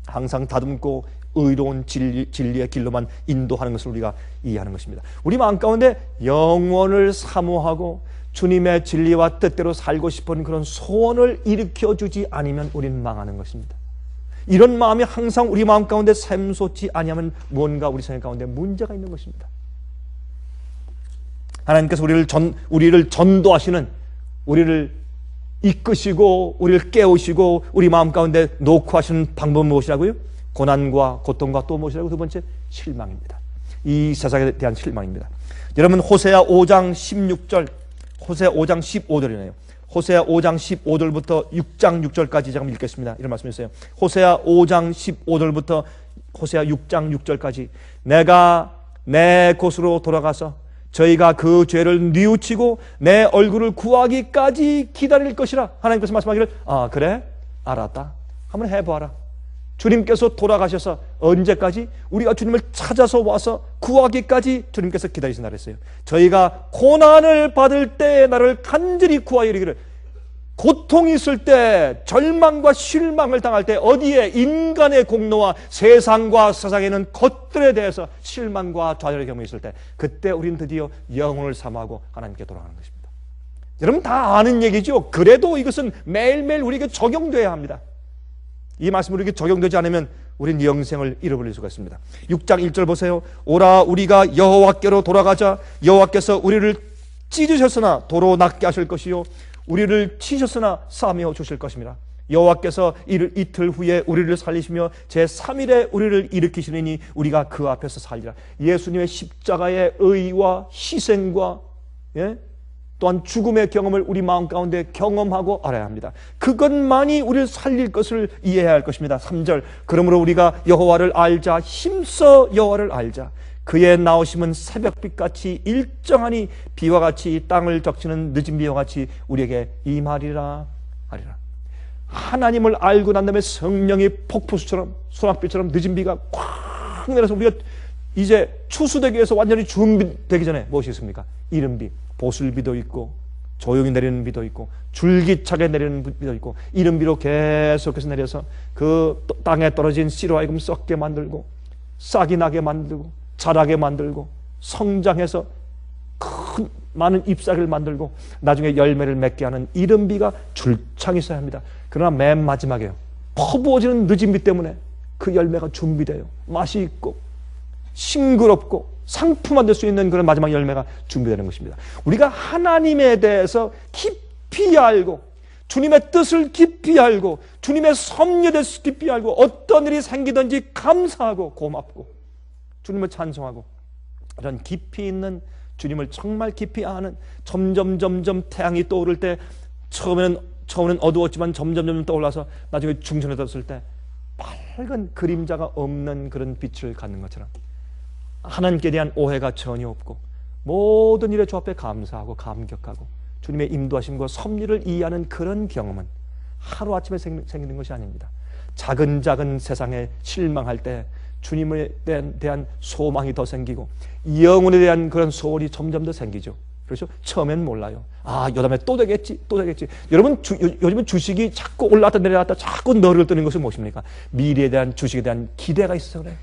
항상 다듬고 의로운 진리의 길로만 인도하는 것을 우리가 이해하는 것입니다. 우리 마음 가운데 영원을 사모하고 주님의 진리와 뜻대로 살고 싶은 그런 소원을 일으켜주지 않으면 우리는 망하는 것입니다. 이런 마음이 항상 우리 마음 가운데 샘솟지 아니하면 무언가 우리 생애 가운데 문제가 있는 것입니다. 하나님께서 우리를 전도하시는, 우리를 이끄시고 우리를 깨우시고 우리 마음 가운데 놓고 하시는 방법은 무엇이라고요? 고난과 고통과 또 무엇이라고? 두 번째, 실망입니다. 이 세상에 대한 실망입니다. 여러분, 호세아 5장 16절, 호세아 5장 15절이네요. 호세아 5장 15절부터 6장 6절까지 제가 읽겠습니다. 이런 말씀이었어요. 호세아 5장 15절부터 호세아 6장 6절까지 내가 내 곳으로 돌아가서 저희가 그 죄를 뉘우치고 내 얼굴을 구하기까지 기다릴 것이라. 하나님께서 말씀하기를 그래? 알았다. 한번 해봐라. 주님께서 돌아가셔서 언제까지? 우리가 주님을 찾아서 와서 구하기까지 주님께서 기다리신다 그랬어요. 저희가 고난을 받을 때 나를 간절히 구하여 이르기를. 고통이 있을 때, 절망과 실망을 당할 때, 어디에 인간의 공로와 세상과 세상에는 것들에 대해서 실망과 좌절의 경험이 있을 때, 그때 우리는 드디어 영혼을 삼하고 하나님께 돌아가는 것입니다. 여러분 다 아는 얘기죠. 그래도 이것은 매일매일 우리에게 적용돼야 합니다. 이 말씀이 우리에게 적용되지 않으면 우리는 영생을 잃어버릴 수가 있습니다. 6장 1절 보세요. 오라 우리가 여호와께로 돌아가자. 여호와께서 우리를 찢으셨으나 도로 낫게 하실 것이요 우리를 치셨으나 싸매어 주실 것입니다. 여호와께서 이틀 후에 우리를 살리시며 제3일에 우리를 일으키시리니 우리가 그 앞에서 살리라. 예수님의 십자가의 의와 희생과 또한 죽음의 경험을 우리 마음 가운데 경험하고 알아야 합니다. 그것만이 우리를 살릴 것을 이해해야 할 것입니다. 3절 그러므로 우리가 여호와를 알자. 힘써 여호와를 알자. 그의 나오심은 새벽빛같이 일정하니 비와 같이 땅을 적시는 늦은 비와 같이 우리에게 임하리라 하리라. 하나님을 알고 난 다음에 성령이 폭포수처럼 소낙비처럼 늦은 비가 콱 내려서 우리가 이제 추수되기 위해서 완전히 준비되기 전에 무엇이 있습니까? 이른 비, 보슬비도 있고 조용히 내리는 비도 있고 줄기차게 내리는 비도 있고 이른 비로 계속해서 내려서 그 땅에 떨어진 씨로 하여금 썩게 만들고 싹이 나게 만들고 자라게 만들고 성장해서 큰 많은 잎사귀를 만들고 나중에 열매를 맺게 하는 이른 비가 줄창 있어야 합니다. 그러나 맨 마지막에요, 퍼부어지는 늦은 비 때문에 그 열매가 준비돼요. 맛이 있고 싱그럽고 상품화 될 수 있는 그런 마지막 열매가 준비되는 것입니다. 우리가 하나님에 대해서 깊이 알고 주님의 뜻을 깊이 알고 주님의 섭리에 대해서 깊이 알고 어떤 일이 생기든지 감사하고 고맙고 주님을 찬송하고 이런 깊이 있는 주님을 정말 깊이 아는 점점 태양이 떠오를 때 처음에는 어두웠지만 점점 떠올라서 나중에 중천에 떴을 때 밝은 그림자가 없는 그런 빛을 갖는 것처럼 하나님께 대한 오해가 전혀 없고 모든 일의 조합에 감사하고 감격하고 주님의 인도하심과 섭리를 이해하는 그런 경험은 하루아침에 생기는 것이 아닙니다. 작은 세상에 실망할 때 주님에 대한 소망이 더 생기고 영혼에 대한 그런 소원이 점점 더 생기죠. 그렇죠? 처음엔 몰라요. 요다음에 또 되겠지. 여러분 요즘은 주식이 자꾸 올라갔다 내려갔다 자꾸 너를 뜨는 것은 무엇입니까? 미래에 대한 주식에 대한 기대가 있어서 그래요.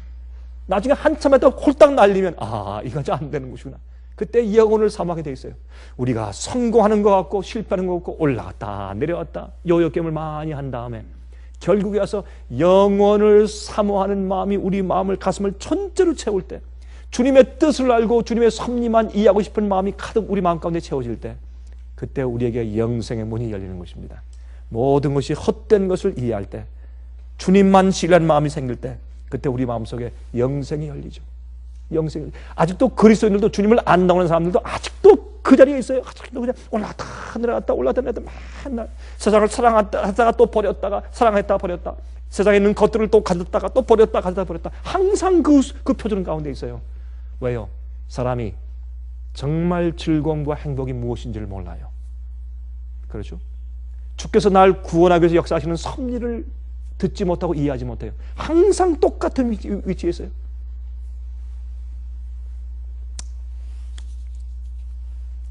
나중에 한참 했다가 홀딱 날리면 이거 안 되는 것이구나. 그때 영혼을 사모하게 돼 있어요. 우리가 성공하는 것 같고 실패하는 것 같고 올라갔다 내려왔다 요요겜을 많이 한 다음에 결국에 와서 영원을 사모하는 마음이 우리 마음을 가슴을 전체로 채울 때 주님의 뜻을 알고 주님의 섭리만 이해하고 싶은 마음이 가득 우리 마음 가운데 채워질 때 그때 우리에게 영생의 문이 열리는 것입니다. 모든 것이 헛된 것을 이해할 때 주님만 신뢰하는 마음이 생길 때 그때 우리 마음속에 영생이 열리죠. 영생. 아직도 그리스도인들도 주님을 안 나오는 사람들도 아직도 그 자리에 있어요. 아직도 그냥 올라갔다 내려갔다 맨날 세상을 사랑하다가 또 버렸다가 사랑했다가 버렸다. 세상에 있는 것들을 또 가졌다가 또 버렸다 버렸다. 항상 그 표준 가운데 있어요. 왜요? 사람이 정말 즐거움과 행복이 무엇인지를 몰라요. 그렇죠? 주께서 날 구원하기 위해서 역사하시는 섭리를 듣지 못하고 이해하지 못해요. 항상 똑같은 위치에 있어요.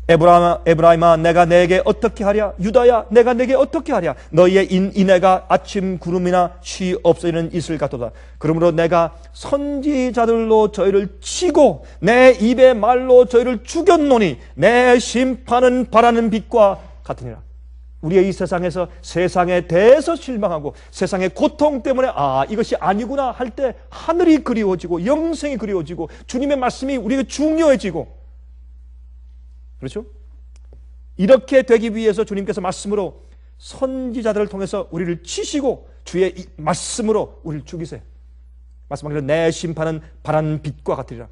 에브라임아 내가 내게 어떻게 하랴? 유다야 내가 내게 어떻게 하랴? 너희의 인애가 아침 구름이나 쉬 없어지는 이슬 같도다. 그러므로 내가 선지자들로 저희를 치고 내 입의 말로 저희를 죽였노니 내 심판은 바라는 빛과 같으니라. 우리의 이 세상에서 세상에 대해서 실망하고 세상의 고통 때문에 이것이 아니구나 할 때 하늘이 그리워지고 영생이 그리워지고 주님의 말씀이 우리에게 중요해지고 그렇죠? 이렇게 되기 위해서 주님께서 말씀으로 선지자들을 통해서 우리를 치시고 주의 말씀으로 우리를 죽이세요. 말씀하기를 내 심판은 바란 빛과 같으리라.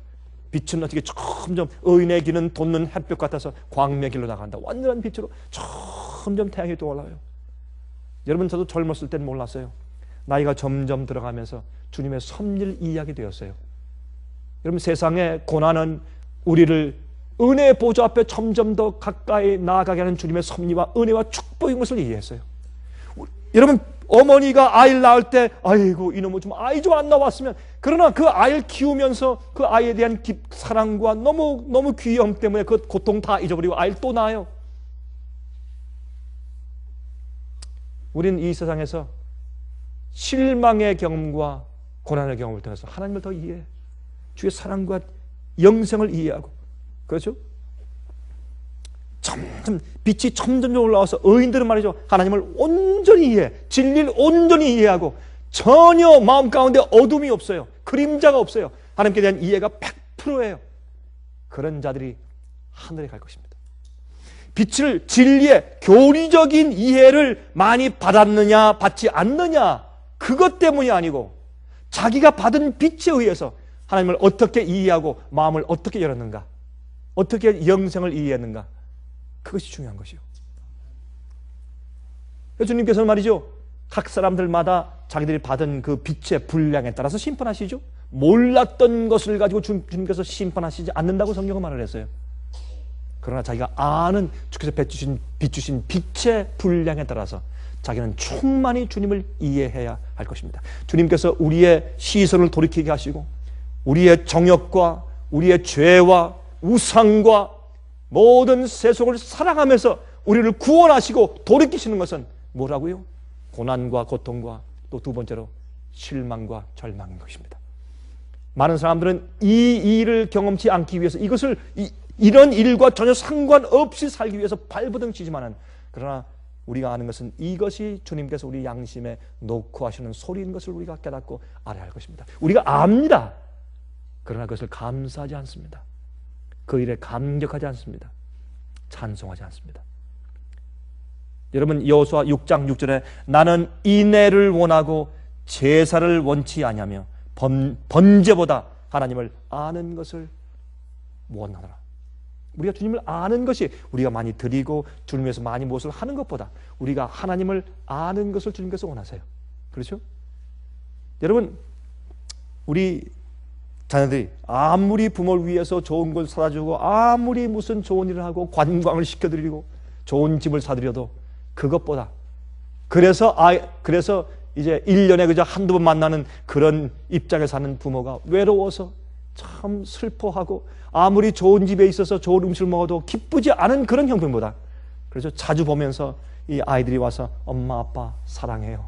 빛은 어떻게 점점 의인의 길은 돋는 햇볕 같아서 광명의 길로 나간다. 완전한 빛으로 점점 태양이 떠올라요. 여러분, 저도 젊었을 땐 몰랐어요. 나이가 점점 들어가면서 주님의 섭리를 이해하게 되었어요. 여러분, 세상의 고난은 우리를 은혜의 보좌 앞에 점점 더 가까이 나아가게 하는 주님의 섭리와 은혜와 축복인 것을 이해했어요. 여러분, 어머니가 아이를 낳을 때 아이고 이놈은 좀 아이 좀 안 나왔으면, 그러나 그 아이를 키우면서 그 아이에 대한 사랑과 너무 귀여움 때문에 그 고통 다 잊어버리고 아이를 또 낳아요. 우리는 이 세상에서 실망의 경험과 고난의 경험을 통해서 하나님을 더 이해해, 주의 사랑과 영생을 이해하고, 그렇죠? 점점 빛이 점점 올라와서 의인들은 말이죠, 하나님을 온전히 이해해, 진리를 온전히 이해하고 전혀 마음 가운데 어둠이 없어요. 그림자가 없어요. 하나님께 대한 이해가 100%예요. 그런 자들이 하늘에 갈 것입니다. 빛을, 진리의 교리적인 이해를 많이 받았느냐 받지 않느냐, 그것 때문이 아니고 자기가 받은 빛에 의해서 하나님을 어떻게 이해하고 마음을 어떻게 열었는가, 어떻게 영생을 이해했는가, 그것이 중요한 것이요. 주님께서는 말이죠, 각 사람들마다 자기들이 받은 그 빛의 분량에 따라서 심판하시죠. 몰랐던 것을 가지고 주님께서 심판하시지 않는다고 성경은 말을 했어요. 그러나 자기가 아는, 주께서 비추신 빛의 분량에 따라서 자기는 충만히 주님을 이해해야 할 것입니다. 주님께서 우리의 시선을 돌이키게 하시고 우리의 정욕과 우리의 죄와 우상과 모든 세속을 사랑하면서 우리를 구원하시고 돌이키시는 것은 뭐라고요? 고난과 고통과 또 두 번째로 실망과 절망인 것입니다. 많은 사람들은 이 일을 경험치 않기 위해서 이런 일과 전혀 상관없이 살기 위해서 발버둥 치지만은, 그러나 우리가 아는 것은 이것이 주님께서 우리 양심에 놓고 하시는 소리인 것을 우리가 깨닫고 알아야 할 것입니다. 우리가 압니다. 그러나 그것을 감사하지 않습니다. 그 일에 감격하지 않습니다. 찬송하지 않습니다. 여러분, 여호수아 6장 6절에 나는 인애를 원하고 제사를 원치 아니하며 번제보다 하나님을 아는 것을 원하노라. 우리가 주님을 아는 것이, 우리가 많이 드리고 주님 위해서 많이 무엇을 하는 것보다 우리가 하나님을 아는 것을 주님께서 원하세요. 그렇죠? 여러분, 우리 자녀들이 아무리 부모를 위해서 좋은 걸 사다 주고 아무리 무슨 좋은 일을 하고 관광을 시켜드리고 좋은 집을 사드려도 그것보다, 그래서 이제 1년에 그저 한두 번 만나는 그런 입장에 사는 부모가 외로워서 참 슬퍼하고 아무리 좋은 집에 있어서 좋은 음식을 먹어도 기쁘지 않은 그런 형편보다, 그래서 자주 보면서 이 아이들이 와서 엄마 아빠 사랑해요,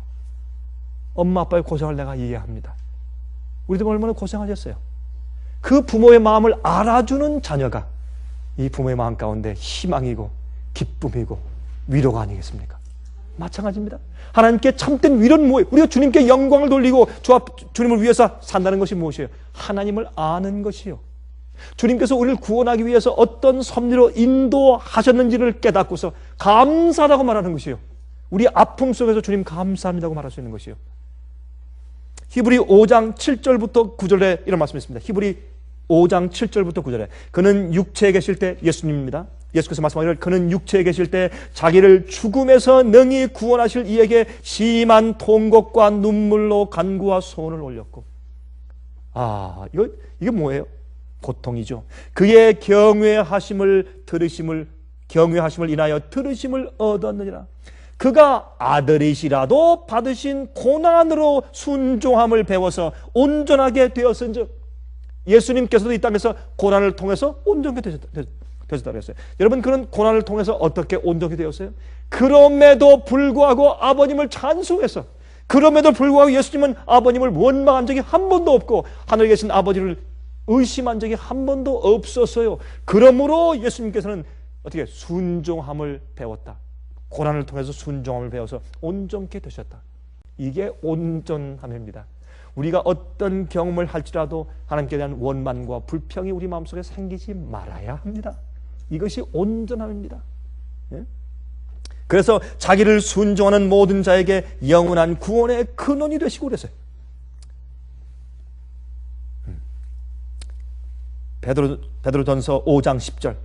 엄마 아빠의 고생을 내가 이해합니다, 우리도 얼마나 고생하셨어요, 그 부모의 마음을 알아주는 자녀가 이 부모의 마음 가운데 희망이고 기쁨이고 위로가 아니겠습니까? 마찬가지입니다. 하나님께 참된 위로는 뭐예요? 우리가 주님께 영광을 돌리고 주님을 위해서 산다는 것이 무엇이에요? 하나님을 아는 것이요. 주님께서 우리를 구원하기 위해서 어떤 섭리로 인도하셨는지를 깨닫고서 감사하다고 말하는 것이요. 우리 아픔 속에서 주님 감사합니다고 말할 수 있는 것이요. 히브리 5장 7절부터 9절에 이런 말씀이 있습니다. 히브리 5장 7절부터 9절에 그는 육체에 계실 때, 예수님입니다. 예수께서 말씀하기를 그는 육체에 계실 때 자기를 죽음에서 능히 구원하실 이에게 심한 통곡과 눈물로 간구와 소원을 올렸고, 이게 뭐예요? 고통이죠. 그의 경외하심을 인하여 들으심을 얻었느니라. 그가 아들이시라도 받으신 고난으로 순종함을 배워서 온전하게 되었은즉, 예수님께서도 이 땅에서 고난을 통해서 온전하게 되셨다고 했어요. 여러분, 그런 고난을 통해서 어떻게 온전히 되었어요? 그럼에도 불구하고 아버님을 찬송해서, 그럼에도 불구하고 예수님은 아버님을 원망한 적이 한 번도 없고 하늘에 계신 아버지를 의심한 적이 한 번도 없었어요. 그러므로 예수님께서는 어떻게 순종함을 배웠다. 고난을 통해서 순종함을 배워서 온전케 되셨다. 이게 온전함입니다. 우리가 어떤 경험을 할지라도 하나님께 대한 원망과 불평이 우리 마음속에 생기지 말아야 합니다. 이것이 온전함입니다. 예? 그래서 자기를 순종하는 모든 자에게 영원한 구원의 근원이 되시고 그랬어요. 베드로전서 5장 10절.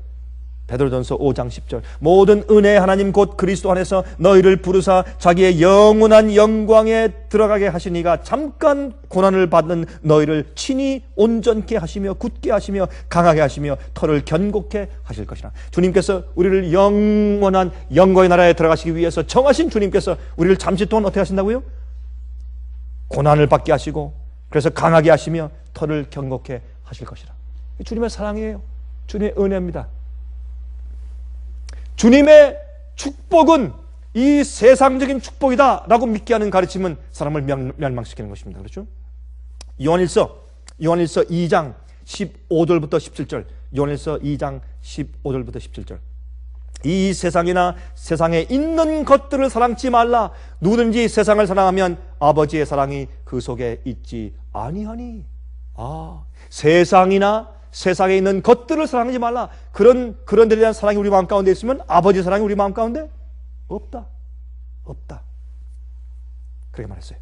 베드로전서 5장 10절. 모든 은혜의 하나님 곧 그리스도 안에서 너희를 부르사 자기의 영원한 영광에 들어가게 하시니가 잠깐 고난을 받는 너희를 친히 온전케 하시며 굳게 하시며 강하게 하시며 터를 견고케 하실 것이라. 주님께서 우리를 영원한 영광의 나라에 들어가시기 위해서 정하신 주님께서 우리를 잠시 동안 어떻게 하신다고요? 고난을 받게 하시고 그래서 강하게 하시며 터를 견고케 하실 것이라. 주님의 사랑이에요. 주님의 은혜입니다. 주님의 축복은 이 세상적인 축복이다 라고 믿게 하는 가르침은 사람을 멸망시키는 것입니다. 그렇죠? 요한일서 2장 15절부터 17절. 요한일서 2장 15절부터 17절. 이 세상이나 세상에 있는 것들을 사랑치 말라. 누구든지 세상을 사랑하면 아버지의 사랑이 그 속에 있지 아니하니. 세상이나 세상에 있는 것들을 사랑하지 말라. 그런 데에 대한 사랑이 우리 마음 가운데 있으면 아버지 사랑이 우리 마음 가운데 없다. 그렇게 말했어요.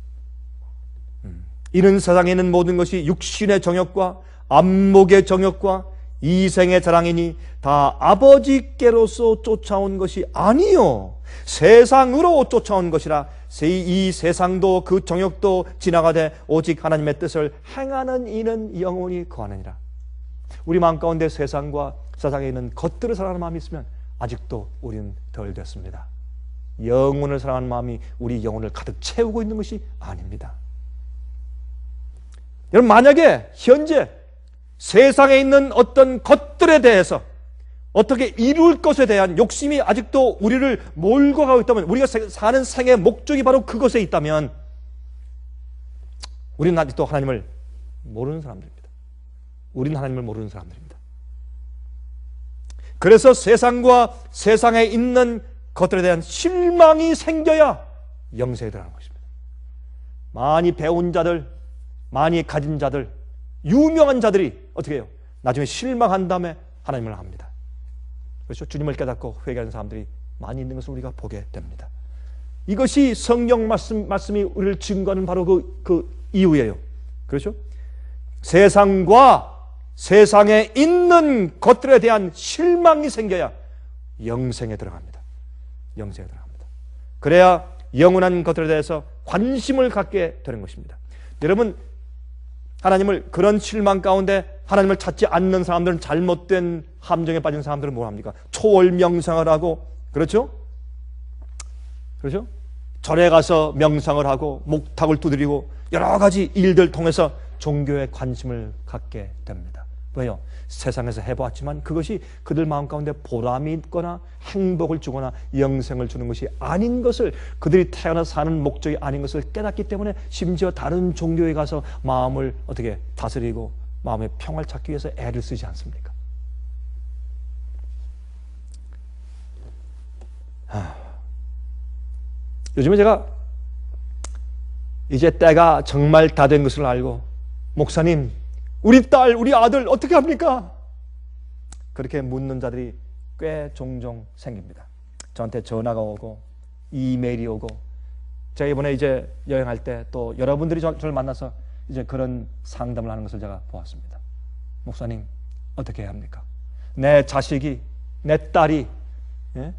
이는 세상에 있는 모든 것이 육신의 정욕과 안목의 정욕과 이생의 자랑이니 다 아버지께로서 쫓아온 것이 아니요 세상으로 쫓아온 것이라. 이 세상도 그 정욕도 지나가되 오직 하나님의 뜻을 행하는 이는 영원히 거하느니라. 우리 마음 가운데 세상과 세상에 있는 것들을 사랑하는 마음이 있으면 아직도 우리는 덜 됐습니다. 영혼을 사랑하는 마음이 우리 영혼을 가득 채우고 있는 것이 아닙니다. 여러분, 만약에 현재 세상에 있는 어떤 것들에 대해서 어떻게 이룰 것에 대한 욕심이 아직도 우리를 몰고 가고 있다면, 우리가 사는 생의 목적이 바로 그것에 있다면 우리는 아직도 하나님을 모르는 사람들입니다. 우리는 하나님을 모르는 사람들입니다. 그래서 세상과 세상에 있는 것들에 대한 실망이 생겨야 영생에 들어가는 것입니다. 많이 배운 자들, 많이 가진 자들, 유명한 자들이 어떻게 해요? 나중에 실망한 다음에 하나님을 합니다. 그렇죠? 주님을 깨닫고 회개하는 사람들이 많이 있는 것을 우리가 보게 됩니다. 이것이 성경 말씀이 우리를 증거하는 바로 그 이유예요. 그렇죠? 세상과 세상에 있는 것들에 대한 실망이 생겨야 영생에 들어갑니다. 영생에 들어갑니다. 그래야 영원한 것들에 대해서 관심을 갖게 되는 것입니다. 여러분, 하나님을 그런 실망 가운데 하나님을 찾지 않는 사람들은, 잘못된 함정에 빠진 사람들은 뭘 합니까? 초월 명상을 하고, 그렇죠? 그렇죠? 절에 가서 명상을 하고 목탁을 두드리고 여러 가지 일들 통해서 종교에 관심을 갖게 됩니다. 왜요? 세상에서 해보았지만 그것이 그들 마음 가운데 보람이 있거나 행복을 주거나 영생을 주는 것이 아닌 것을, 그들이 태어나 사는 목적이 아닌 것을 깨닫기 때문에 심지어 다른 종교에 가서 마음을 어떻게 다스리고 마음의 평화를 찾기 위해서 애를 쓰지 않습니까? 요즘에 제가 이제 때가 정말 다 된 것을 알고, 목사님, 우리 딸, 우리 아들 어떻게 합니까? 그렇게 묻는 자들이 꽤 종종 생깁니다. 저한테 전화가 오고 이메일이 오고, 제가 이번에 이제 여행할 때 또 여러분들이 저를 만나서 이제 그런 상담을 하는 것을 제가 보았습니다. 목사님, 어떻게 해야 합니까? 내 자식이, 내 딸이,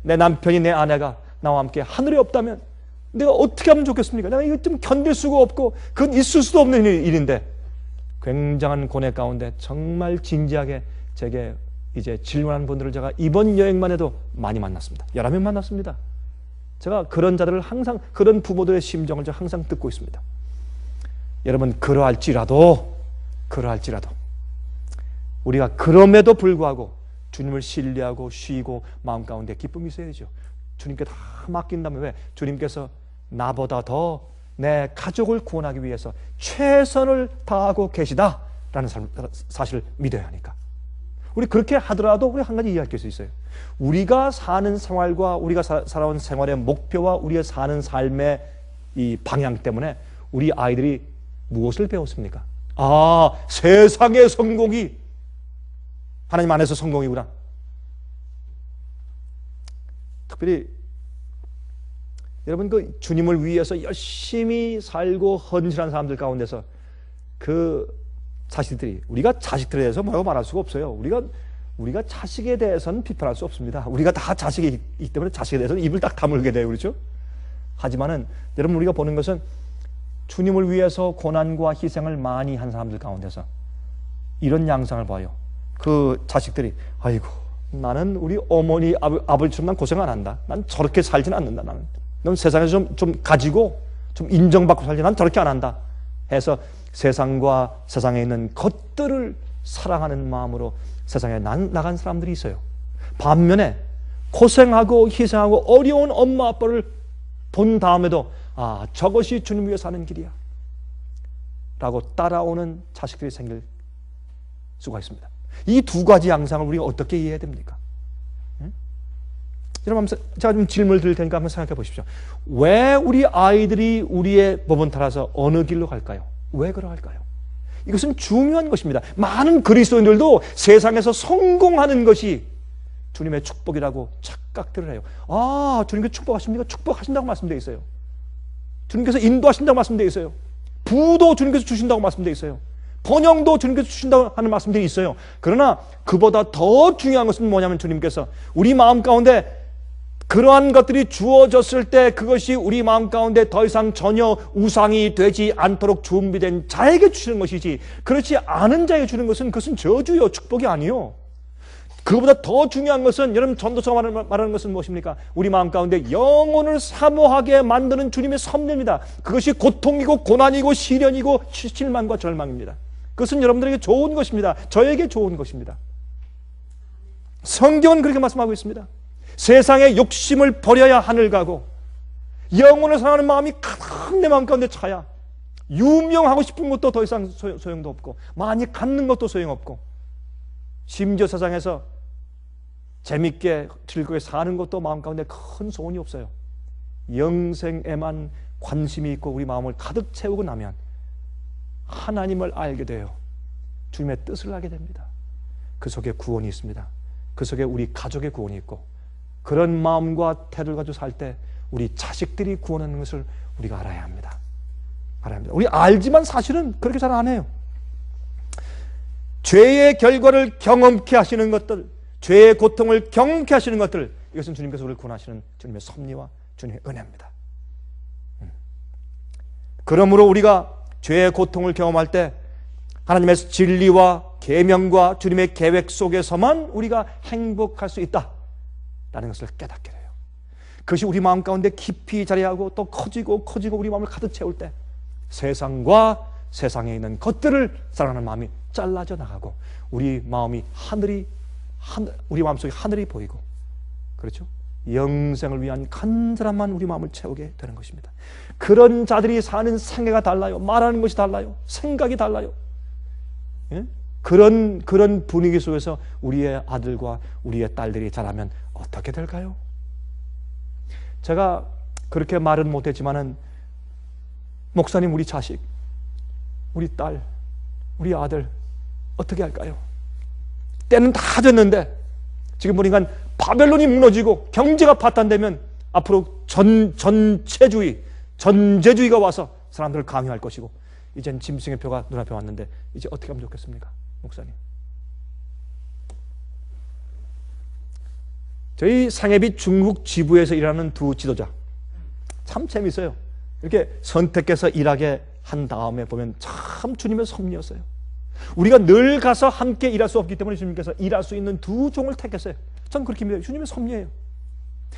내 남편이, 내 아내가 나와 함께 하늘에 없다면 내가 어떻게 하면 좋겠습니까? 내가 이거 좀 견딜 수가 없고 그건 있을 수도 없는 일인데, 굉장한 고뇌 가운데 정말 진지하게 제게 이제 질문하는 분들을 제가 이번 여행만 해도 많이 만났습니다. 여러 명 만났습니다. 제가 그런 자들을 항상, 그런 부모들의 심정을 제가 항상 듣고 있습니다. 여러분, 그러할지라도 우리가 그럼에도 불구하고 주님을 신뢰하고 쉬고 마음 가운데 기쁨이 있어야죠. 주님께 다 맡긴다면, 왜? 주님께서 나보다 더 내 가족을 구원하기 위해서 최선을 다하고 계시다라는 사실을 믿어야 하니까. 우리 그렇게 하더라도 우리 한 가지 이해할 수 있어요. 우리가 사는 생활과 우리가 살아온 생활의 목표와 우리가 사는 삶의 이 방향 때문에 우리 아이들이 무엇을 배웠습니까? 세상의 성공이 하나님 안에서 성공이구나. 특별히 여러분 그 주님을 위해서 열심히 살고 헌신한 사람들 가운데서 그 자식들이, 우리가 자식들에 대해서 뭐라고 말할 수가 없어요. 우리가 자식에 대해서는 비판할 수 없습니다. 우리가 다 자식이 있기 때문에 자식에 대해서는 입을 딱 다물게 돼요. 그렇죠? 하지만은 여러분 우리가 보는 것은 주님을 위해서 고난과 희생을 많이 한 사람들 가운데서 이런 양상을 봐요. 그 자식들이 아이고 나는 우리 어머니 아버지처럼 난 고생 안 한다. 난 저렇게 살진 않는다. 나는 넌 세상에서 좀 가지고 좀 인정받고 살지 난 저렇게 안 한다 해서 세상과 세상에 있는 것들을 사랑하는 마음으로 세상에 나간 사람들이 있어요. 반면에 고생하고 희생하고 어려운 엄마 아빠를 본 다음에도 아 저것이 주님 위해 사는 길이야 라고 따라오는 자식들이 생길 수가 있습니다. 이 두 가지 양상을 우리가 어떻게 이해해야 됩니까? 여러분 제가 좀 질문을 드릴 테니까 한번 생각해 보십시오. 왜 우리 아이들이 우리의 법은 따라서 어느 길로 갈까요? 왜 그러할까요? 이것은 중요한 것입니다. 많은 그리스도인들도 세상에서 성공하는 것이 주님의 축복이라고 착각들을 해요. 아, 주님께서 축복하십니까? 축복하신다고 말씀되어 있어요. 주님께서 인도하신다고 말씀되어 있어요. 부도 주님께서 주신다고 말씀되어 있어요. 번영도 주님께서 주신다고 하는 말씀들이 있어요. 그러나 그보다 더 중요한 것은 뭐냐면 주님께서 우리 마음 가운데 그러한 것들이 주어졌을 때 그것이 우리 마음 가운데 더 이상 전혀 우상이 되지 않도록 준비된 자에게 주시는 것이지 그렇지 않은 자에게 주는 것은 그것은 저주요 축복이 아니요. 그보다 더 중요한 것은 여러분 전도서가 말하는 것은 무엇입니까? 우리 마음 가운데 영혼을 사모하게 만드는 주님의 섭리입니다. 그것이 고통이고 고난이고 시련이고 실망과 절망입니다. 그것은 여러분들에게 좋은 것입니다. 저에게 좋은 것입니다. 성경은 그렇게 말씀하고 있습니다. 세상의 욕심을 버려야 하늘 가고 영혼을 사랑하는 마음이 가득 내 마음 가운데 차야 유명하고 싶은 것도 더 이상 소용도 없고 많이 갖는 것도 소용없고 심지어 세상에서 재밌게 즐겁게 사는 것도 마음 가운데 큰 소원이 없어요. 영생에만 관심이 있고 우리 마음을 가득 채우고 나면 하나님을 알게 돼요. 주님의 뜻을 알게 됩니다. 그 속에 구원이 있습니다. 그 속에 우리 가족의 구원이 있고 그런 마음과 태도를 가지고 살 때 우리 자식들이 구원하는 것을 우리가 알아야 합니다. 알아야 합니다. 우리 알지만 사실은 그렇게 잘 안 해요. 죄의 결과를 경험케 하시는 것들, 죄의 고통을 경험케 하시는 것들, 이것은 주님께서 우리를 구원하시는 주님의 섭리와 주님의 은혜입니다. 그러므로 우리가 죄의 고통을 경험할 때 하나님의 진리와 계명과 주님의 계획 속에서만 우리가 행복할 수 있다라는 것을 깨닫게 돼요. 그것이 우리 마음 가운데 깊이 자리하고 또 커지고 우리 마음을 가득 채울 때 세상과 세상에 있는 것들을 사랑하는 마음이 잘라져 나가고 우리 마음이 우리 마음속에 하늘이 보이고 그렇죠? 영생을 위한 간절함만 우리 마음을 채우게 되는 것입니다. 그런 자들이 사는 생애가 달라요. 말하는 것이 달라요. 생각이 달라요. 예? 그런 분위기 속에서 우리의 아들과 우리의 딸들이 자라면 어떻게 될까요? 제가 그렇게 말은 못했지만은 목사님 우리 자식, 우리 딸, 우리 아들 어떻게 할까요? 때는 다 됐는데 지금 보니까 바벨론이 무너지고 경제가 파탄되면 앞으로 전제주의가 와서 사람들을 강요할 것이고 이젠 짐승의 표가 눈앞에 왔는데 이제 어떻게 하면 좋겠습니까? 목사님. 저희 상해비 중국 지부에서 일하는 두 지도자 참 재밌어요. 이렇게 선택해서 일하게 한 다음에 보면 참 주님의 섭리였어요. 우리가 늘 가서 함께 일할 수 없기 때문에 주님께서 일할 수 있는 두 종을 택했어요. 전 그렇게 믿어요. 주님의 섭리예요.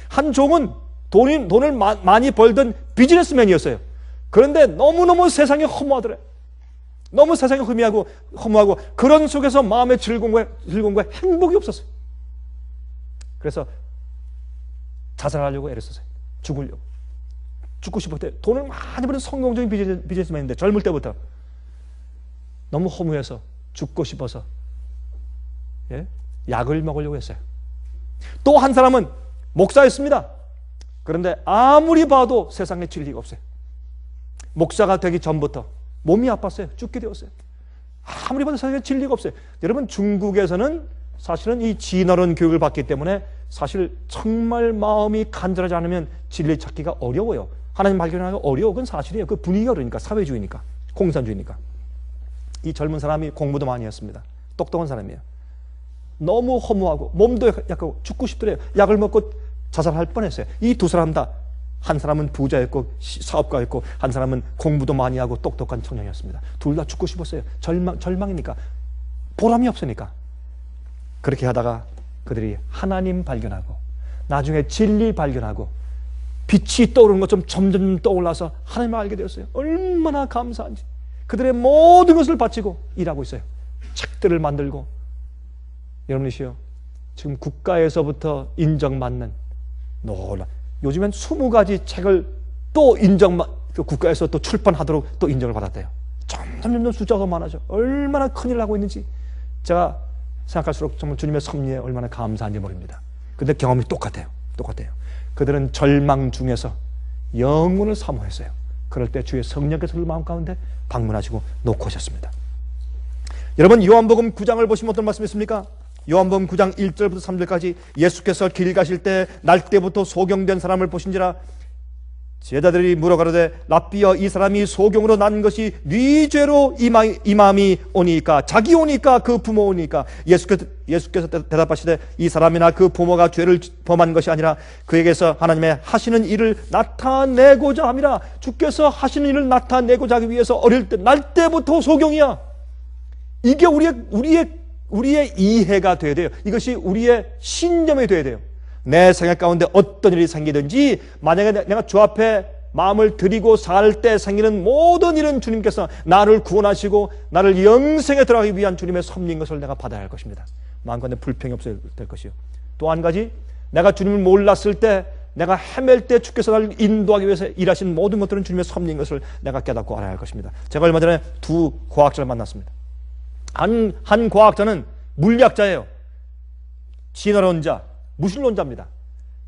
한 종은 돈을 많이 벌던 비즈니스맨이었어요. 그런데 너무너무 세상에 허무하더래. 너무 세상에 허무하고 그런 속에서 마음의 즐거움과 행복이 없었어요. 그래서 자살하려고 애를 썼어요. 죽고 싶을 때 돈을 많이 버는 성공적인 비즈니스맨인데 젊을 때부터 너무 허무해서 죽고 싶어서 약을 먹으려고 했어요. 또 한 사람은 목사였습니다. 그런데 아무리 봐도 세상에 진리가 없어요. 목사가 되기 전부터 몸이 아팠어요. 죽게 되었어요. 아무리 봐도 세상에 진리가 없어요. 여러분 중국에서는 사실은 이 진어론 교육을 받기 때문에 사실 정말 마음이 간절하지 않으면 진리 찾기가 어려워요. 하나님 발견하기가 어려워. 그건 사실이에요. 그 분위기가 그러니까, 사회주의니까, 공산주의니까. 이 젊은 사람이 공부도 많이 했습니다. 똑똑한 사람이에요. 너무 허무하고 몸도 약하고 죽고 싶더래요. 약을 먹고 자살할 뻔했어요. 이 두 사람 다, 한 사람은 부자였고 사업가였고 한 사람은 공부도 많이 하고 똑똑한 청년이었습니다. 둘 다 죽고 싶었어요. 절망이니까, 보람이 없으니까. 그렇게 하다가 그들이 하나님 발견하고 나중에 진리 발견하고 빛이 떠오르는 것처럼 점점 떠올라서 하나님을 알게 되었어요. 얼마나 감사한지. 그들의 모든 것을 바치고 일하고 있어요. 책들을 만들고. 여러분이시여, 지금 국가에서부터 인정받는, 놀라, 요즘엔 20가지 책을 또 국가에서 또 출판하도록 또 인정을 받았대요. 점점 숫자가 많아져. 얼마나 큰일 나고 있는지 제가 생각할수록 정말 주님의 섭리에 얼마나 감사한지 모릅니다. 근데 경험이 똑같아요. 그들은 절망 중에서 영혼을 사모했어요. 그럴 때 주의 성령께서 그 마음 가운데 방문하시고 놓고 오셨습니다. 여러분, 요한복음 9장을 보시면 어떤 말씀이 있습니까? 요한복음 9장 1절부터 3절까지 예수께서 길 가실 때 날때부터 소경된 사람을 보신지라. 제자들이 물어가로되 랍비여, 이 사람이 소경으로 난 것이 네 죄로 이 마음이 오니까, 자기 오니까, 그 부모 오니까? 예수께서 대답하시되 이 사람이나 그 부모가 죄를 범한 것이 아니라 그에게서 하나님의 하시는 일을 나타내고자 함이라. 주께서 하시는 일을 나타내고자 하기 위해서 어릴 때, 날 때부터 소경이야. 이게 우리의 이해가 돼야 돼요. 이것이 우리의 신념이 돼야 돼요. 내 생각 가운데 어떤 일이 생기든지, 만약에 내가 주 앞에 마음을 드리고 살 때 생기는 모든 일은 주님께서 나를 구원하시고 나를 영생에 들어가기 위한 주님의 섭리인 것을 내가 받아야 할 것입니다. 마음 가운데 불평이 없어야 될 것이요. 또 한 가지, 내가 주님을 몰랐을 때, 내가 헤맬 때 주께서 나를 인도하기 위해서 일하신 모든 것들은 주님의 섭리인 것을 내가 깨닫고 알아야 할 것입니다. 제가 얼마 전에 두 과학자를 만났습니다. 한 과학자는 물리학자예요. 진화론자, 무신론자입니다.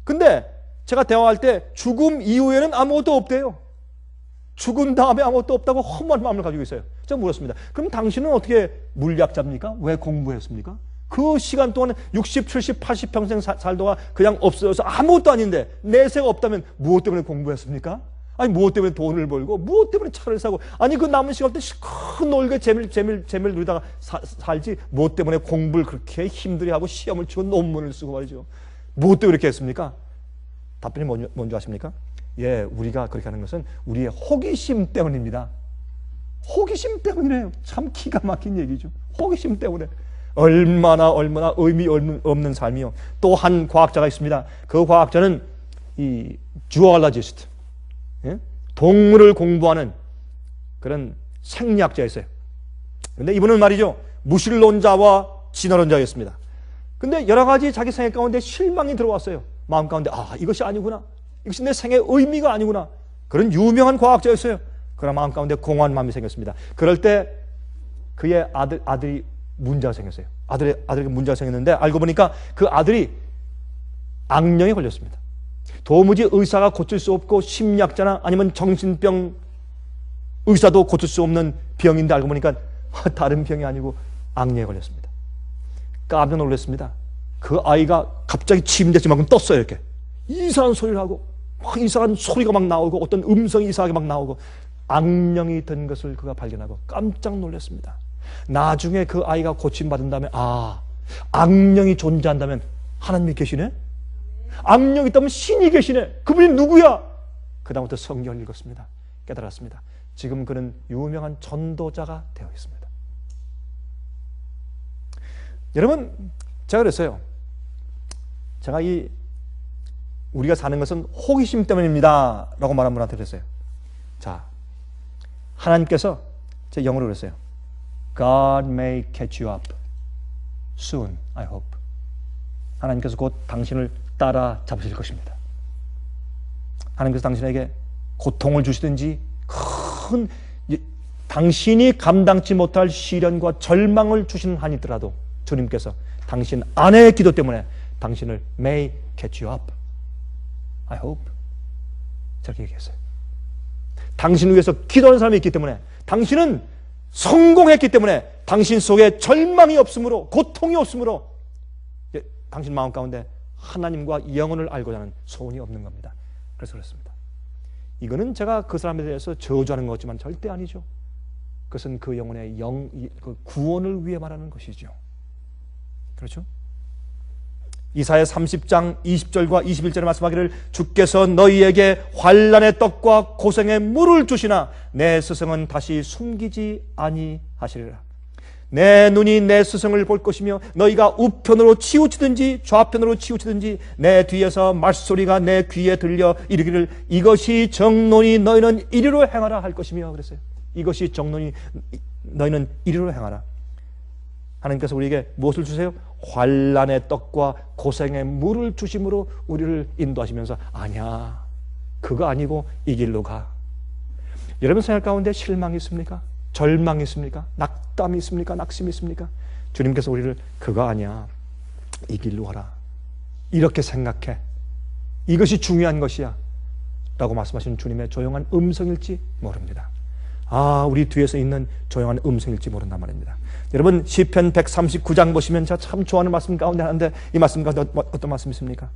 근데 제가 대화할 때 죽음 이후에는 아무것도 없대요. 죽은 다음에 아무것도 없다고 험한 마음을 가지고 있어요. 제가 물었습니다. 그럼 당신은 어떻게 물리학자입니까? 왜 공부했습니까? 그 시간 동안 60, 70, 80 평생 살다가 그냥 없어져서 아무것도 아닌데 내세가 없다면 무엇 때문에 공부했습니까? 아니, 무엇 때문에 돈을 벌고, 무엇 때문에 차를 사고, 아니, 그 남은 시간 때 실컷 놀게 재미를 누리다가 살지, 무엇 때문에 공부를 그렇게 힘들게 하고 시험을 치고 논문을 쓰고 말이죠. 무엇 때문에 그렇게 했습니까? 답변이 뭔지 아십니까? 예, 우리가 그렇게 하는 것은 우리의 호기심 때문입니다. 호기심 때문이래요. 참 기가 막힌 얘기죠. 호기심 때문에. 얼마나 의미 없는 삶이요. 또 한 과학자가 있습니다. 그 과학자는 이 주얼러지스트, 동물을 공부하는 그런 생리학자였어요. 그런데 이분은 말이죠, 무신론자와 진화론자였습니다. 근데 여러 가지 자기 생각 가운데 실망이 들어왔어요. 마음 가운데, 이것이 아니구나, 이것이 내 생의 의미가 아니구나. 그런 유명한 과학자였어요. 그러나 마음 가운데 공허한 마음이 생겼습니다. 그럴 때 그의 아들이 문제가 생겼어요. 아들에게 문제가 생겼는데 알고 보니까 그 아들이 악령에 걸렸습니다. 도무지 의사가 고칠 수 없고, 심리학자나 아니면 정신병 의사도 고칠 수 없는 병인데 알고 보니까 다른 병이 아니고 악령에 걸렸습니다. 깜짝 놀랐습니다. 그 아이가 갑자기 침대에서 막 떴어요. 이렇게 이상한 소리를 하고, 막 이상한 소리가 막 나오고, 어떤 음성이 이상하게 막 나오고, 악령이 든 것을 그가 발견하고 깜짝 놀랐습니다. 나중에 그 아이가 고침받은 다음에, 악령이 존재한다면 하나님이 계시네? 악령이 있다면 신이 계시네? 그분이 누구야? 그 다음부터 성경을 읽었습니다. 깨달았습니다. 지금 그는 유명한 전도자가 되어 있습니다. 여러분, 제가 그랬어요. 제가 우리가 사는 것은 호기심 때문입니다 라고 말한 분한테 그랬어요. 자, 하나님께서 제 영어로 그랬어요. God may catch you up soon, I hope. 하나님께서 곧 당신을 따라 잡으실 것입니다. 하나님께서 당신에게 고통을 주시든지 당신이 감당치 못할 시련과 절망을 주시는 한이 있더라도 주님께서 당신 아내의 기도 때문에 당신을 may catch you up, I hope. 저렇게 얘기했어요. 당신을 위해서 기도하는 사람이 있기 때문에, 당신은 성공했기 때문에 당신 속에 절망이 없으므로, 고통이 없으므로 당신 마음 가운데 하나님과 영혼을 알고자 하는 소원이 없는 겁니다. 그래서 그렇습니다. 이거는 제가 그 사람에 대해서 저주하는 것 같지만 절대 아니죠. 그것은 그 영혼의 그 구원을 위해 말하는 것이죠. 그렇죠? 이사야 30장 20절과 21절에 말씀하기를 주께서 너희에게 환난의 떡과 고생의 물을 주시나 내 스승은 다시 숨기지 아니하시리라. 내 눈이 내 스승을 볼 것이며 너희가 우편으로 치우치든지 좌편으로 치우치든지 내 뒤에서 말소리가 내 귀에 들려 이르기를 이것이 정론이 너희는 이리로 행하라 할 것이며 그랬어요. 이것이 정론이 너희는 이리로 행하라. 하나님께서 우리에게 무엇을 주세요? 환난의 떡과 고생의 물을 주심으로 우리를 인도하시면서 아니야, 그거 아니고 이 길로 가. 여러분 생활 가운데 실망이 있습니까? 절망이 있습니까? 낙담이 있습니까? 낙심이 있습니까? 주님께서 우리를 그거 아니야, 이 길로 가라, 이렇게 생각해, 이것이 중요한 것이야 라고 말씀하시는 주님의 조용한 음성일지 모릅니다. 우리 뒤에서 있는 조용한 음성일지 모른단 말입니다. 여러분 시편 139장 보시면 제가 참 좋아하는 말씀 가운데 하나인데 이 말씀 가운데 어떤 말씀이 있습니까?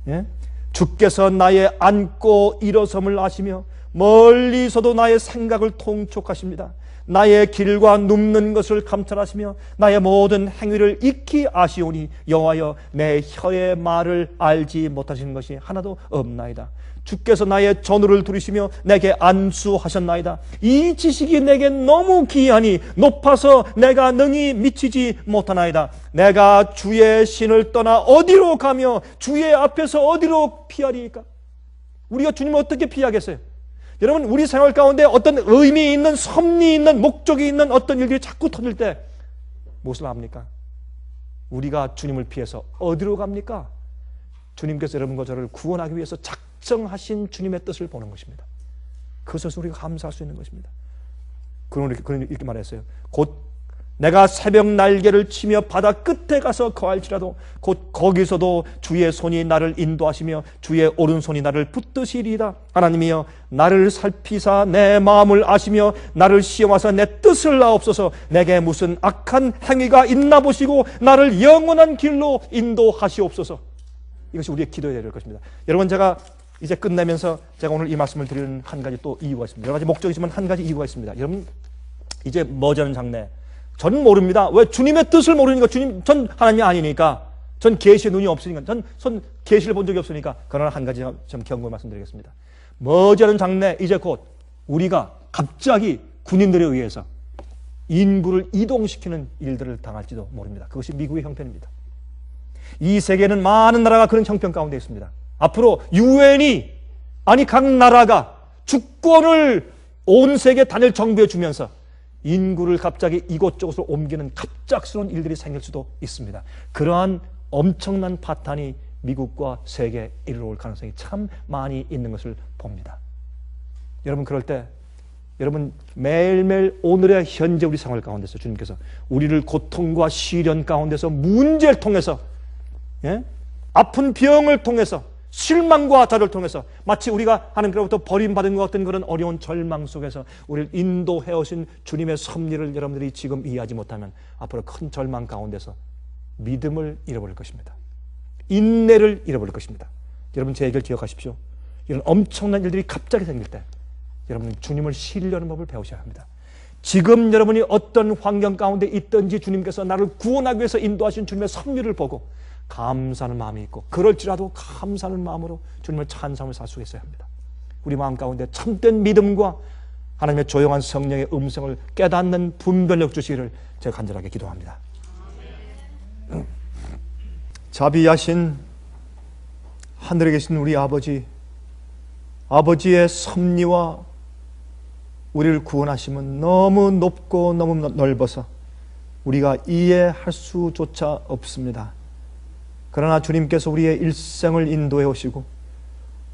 예? 주께서 나의 앉고 일어섬을 아시며 멀리서도 나의 생각을 통촉하십니다. 나의 길과 눕는 것을 감찰하시며 나의 모든 행위를 익히 아시오니 여호와여 내 혀의 말을 알지 못하시는 것이 하나도 없나이다. 주께서 나의 전우를 들으시며 내게 안수하셨나이다. 이 지식이 내게 너무 귀하니 높아서 내가 능히 미치지 못하나이다. 내가 주의 신을 떠나 어디로 가며 주의 앞에서 어디로 피하리까? 우리가 주님을 어떻게 피하겠어요? 여러분 우리 생활 가운데 어떤 의미 있는 섭리 있는 목적이 있는 어떤 일들이 자꾸 터질 때 무엇을 합니까? 우리가 주님을 피해서 어디로 갑니까? 주님께서 여러분과 저를 구원하기 위해서 작정하신 주님의 뜻을 보는 것입니다. 그것을 우리가 감사할 수 있는 것입니다. 그런 이렇게 말했어요. 곧 내가 새벽 날개를 치며 바다 끝에 가서 거할지라도 곧 거기서도 주의 손이 나를 인도하시며 주의 오른손이 나를 붙드시리이다. 하나님이여 나를 살피사 내 마음을 아시며 나를 시험하사 내 뜻을 아옵소서. 내게 무슨 악한 행위가 있나 보시고 나를 영원한 길로 인도하시옵소서. 이것이 우리의 기도해야 될 것입니다. 여러분 제가 이제 끝내면서 제가 오늘 이 말씀을 드리는 한 가지 또 이유가 있습니다. 여러 가지 목적이지만 한 가지 이유가 있습니다. 여러분 이제 머지않은 장래 전 모릅니다. 왜? 주님의 뜻을 모르니까. 전 하나님이 아니니까. 전 계시의 눈이 없으니까. 전 계시를 본 적이 없으니까. 그러나 한 가지 좀 경고를 말씀드리겠습니다. 머지않은 장래 이제 곧 우리가 갑자기 군인들에 의해서 인구를 이동시키는 일들을 당할지도 모릅니다. 그것이 미국의 형편입니다. 이 세계는 많은 나라가 그런 형편 가운데 있습니다. 앞으로 유엔이 아니 각 나라가 주권을 온 세계에 단일 정부에 주면서 인구를 갑자기 이곳저곳으로 옮기는 갑작스러운 일들이 생길 수도 있습니다. 그러한 엄청난 파탄이 미국과 세계에 이르러올 가능성이 참 많이 있는 것을 봅니다. 여러분 그럴 때 여러분 매일매일 오늘의 현재 우리 생활 가운데서 주님께서 우리를 고통과 시련 가운데서 문제를 통해서 아픈 병을 통해서 실망과 좌절을 통해서 마치 우리가 하나님께로부터 버림받은 것 같은 그런 어려운 절망 속에서 우리를 인도해 오신 주님의 섭리를 여러분들이 지금 이해하지 못하면 앞으로 큰 절망 가운데서 믿음을 잃어버릴 것입니다. 인내를 잃어버릴 것입니다. 여러분 제 얘기를 기억하십시오. 이런 엄청난 일들이 갑자기 생길 때 여러분은 주님을 신뢰하는 법을 배우셔야 합니다. 지금 여러분이 어떤 환경 가운데 있든지 주님께서 나를 구원하기 위해서 인도하신 주님의 섭리를 보고 감사하는 마음이 있고 그럴지라도 감사하는 마음으로 주님을 찬송을 살 수 있어야 합니다. 우리 마음 가운데 참된 믿음과 하나님의 조용한 성령의 음성을 깨닫는 분별력 주시기를 제가 간절하게 기도합니다. 자비하신 하늘에 계신 우리 아버지, 아버지의 섭리와 우리를 구원하심은 너무 높고 너무 넓어서 우리가 이해할 수조차 없습니다. 그러나 주님께서 우리의 일생을 인도해 오시고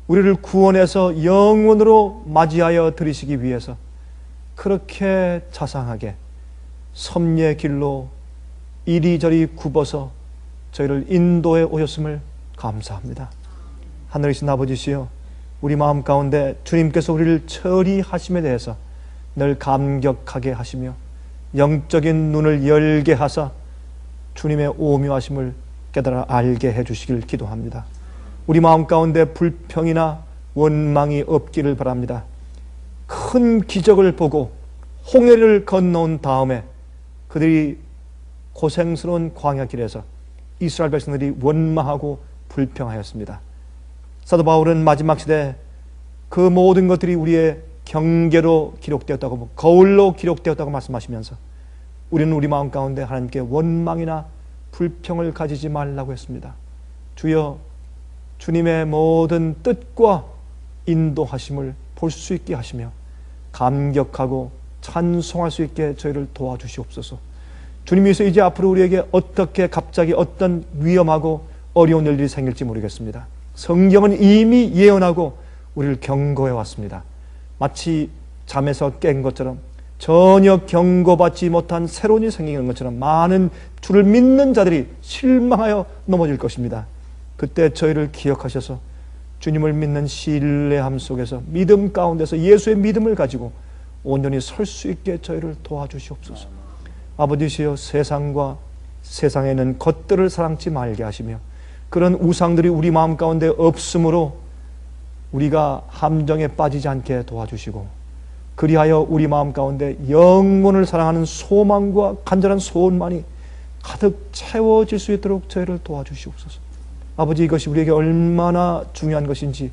우리를 구원해서 영원으로 맞이하여 들이시기 위해서 그렇게 자상하게 섭리의 길로 이리저리 굽어서 저희를 인도해 오셨음을 감사합니다. 하늘이신 아버지시여, 우리 마음 가운데 주님께서 우리를 처리하심에 대해서 늘 감격하게 하시며 영적인 눈을 열게 하사 주님의 오묘하심을 깨달아 알게 해주시길 기도합니다. 우리 마음 가운데 불평이나 원망이 없기를 바랍니다. 큰 기적을 보고 홍해를 건너온 다음에 그들이 고생스러운 광야 길에서 이스라엘 백성들이 원망하고 불평하였습니다. 사도 바울은 마지막 시대 그 모든 것들이 우리의 경계로 기록되었다고, 거울로 기록되었다고 말씀하시면서 우리는 우리 마음 가운데 하나님께 원망이나 불평을 가지지 말라고 했습니다. 주여, 주님의 모든 뜻과 인도하심을 볼 수 있게 하시며 감격하고 찬송할 수 있게 저희를 도와주시옵소서. 주님께서 이제 앞으로 우리에게 어떻게 갑자기 어떤 위험하고 어려운 일들이 생길지 모르겠습니다. 성경은 이미 예언하고 우리를 경고해 왔습니다. 마치 잠에서 깬 것처럼 전혀 경고받지 못한 새로운 일이 생기는 것처럼 많은 주를 믿는 자들이 실망하여 넘어질 것입니다. 그때 저희를 기억하셔서 주님을 믿는 신뢰함 속에서 믿음 가운데서 예수의 믿음을 가지고 온전히 설 수 있게 저희를 도와주시옵소서. 아버지시여, 세상과 세상에 있는 것들을 사랑치 말게 하시며 그런 우상들이 우리 마음 가운데 없으므로 우리가 함정에 빠지지 않게 도와주시고, 그리하여 우리 마음 가운데 영혼을 사랑하는 소망과 간절한 소원만이 가득 채워질 수 있도록 저희를 도와주시옵소서. 아버지, 이것이 우리에게 얼마나 중요한 것인지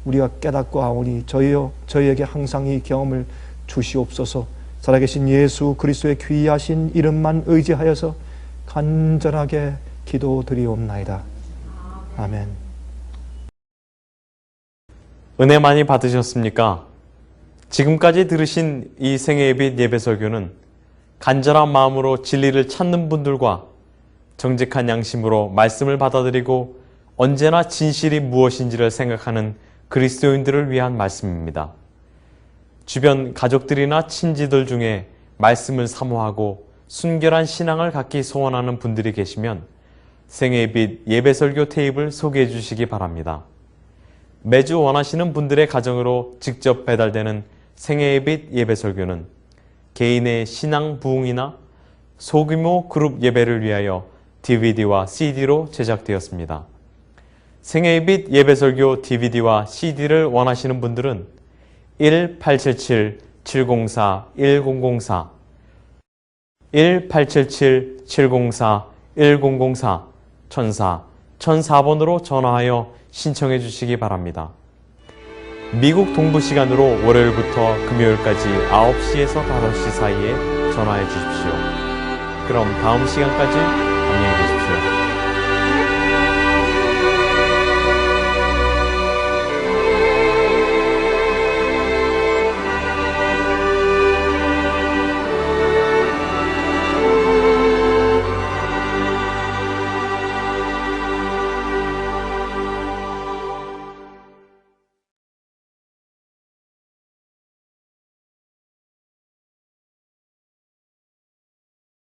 우리가 깨닫고 아오니 저희여, 저희에게 항상 이 경험을 주시옵소서. 살아계신 예수 그리스도의 귀하신 이름만 의지하여서 간절하게 기도드리옵나이다. 아멘. 은혜 많이 받으셨습니까? 지금까지 들으신 이 생애예빛 예배설교는 간절한 마음으로 진리를 찾는 분들과 정직한 양심으로 말씀을 받아들이고 언제나 진실이 무엇인지를 생각하는 그리스도인들을 위한 말씀입니다. 주변 가족들이나 친지들 중에 말씀을 사모하고 순결한 신앙을 갖기 소원하는 분들이 계시면 생애빛 예배설교 테이프를 소개해 주시기 바랍니다. 매주 원하시는 분들의 가정으로 직접 배달되는 생애빛 예배설교는 개인의 신앙 부흥이나 소규모 그룹 예배를 위하여 DVD와 CD로 제작되었습니다. 생애빛 예배설교 DVD와 CD를 원하시는 분들은 1877-704-1004 1877-704-1004 1004번으로 전화하여 신청해 주시기 바랍니다. 미국 동부 시간으로 월요일부터 금요일까지 9시에서 5시 사이에 전화해 주십시오. 그럼 다음 시간까지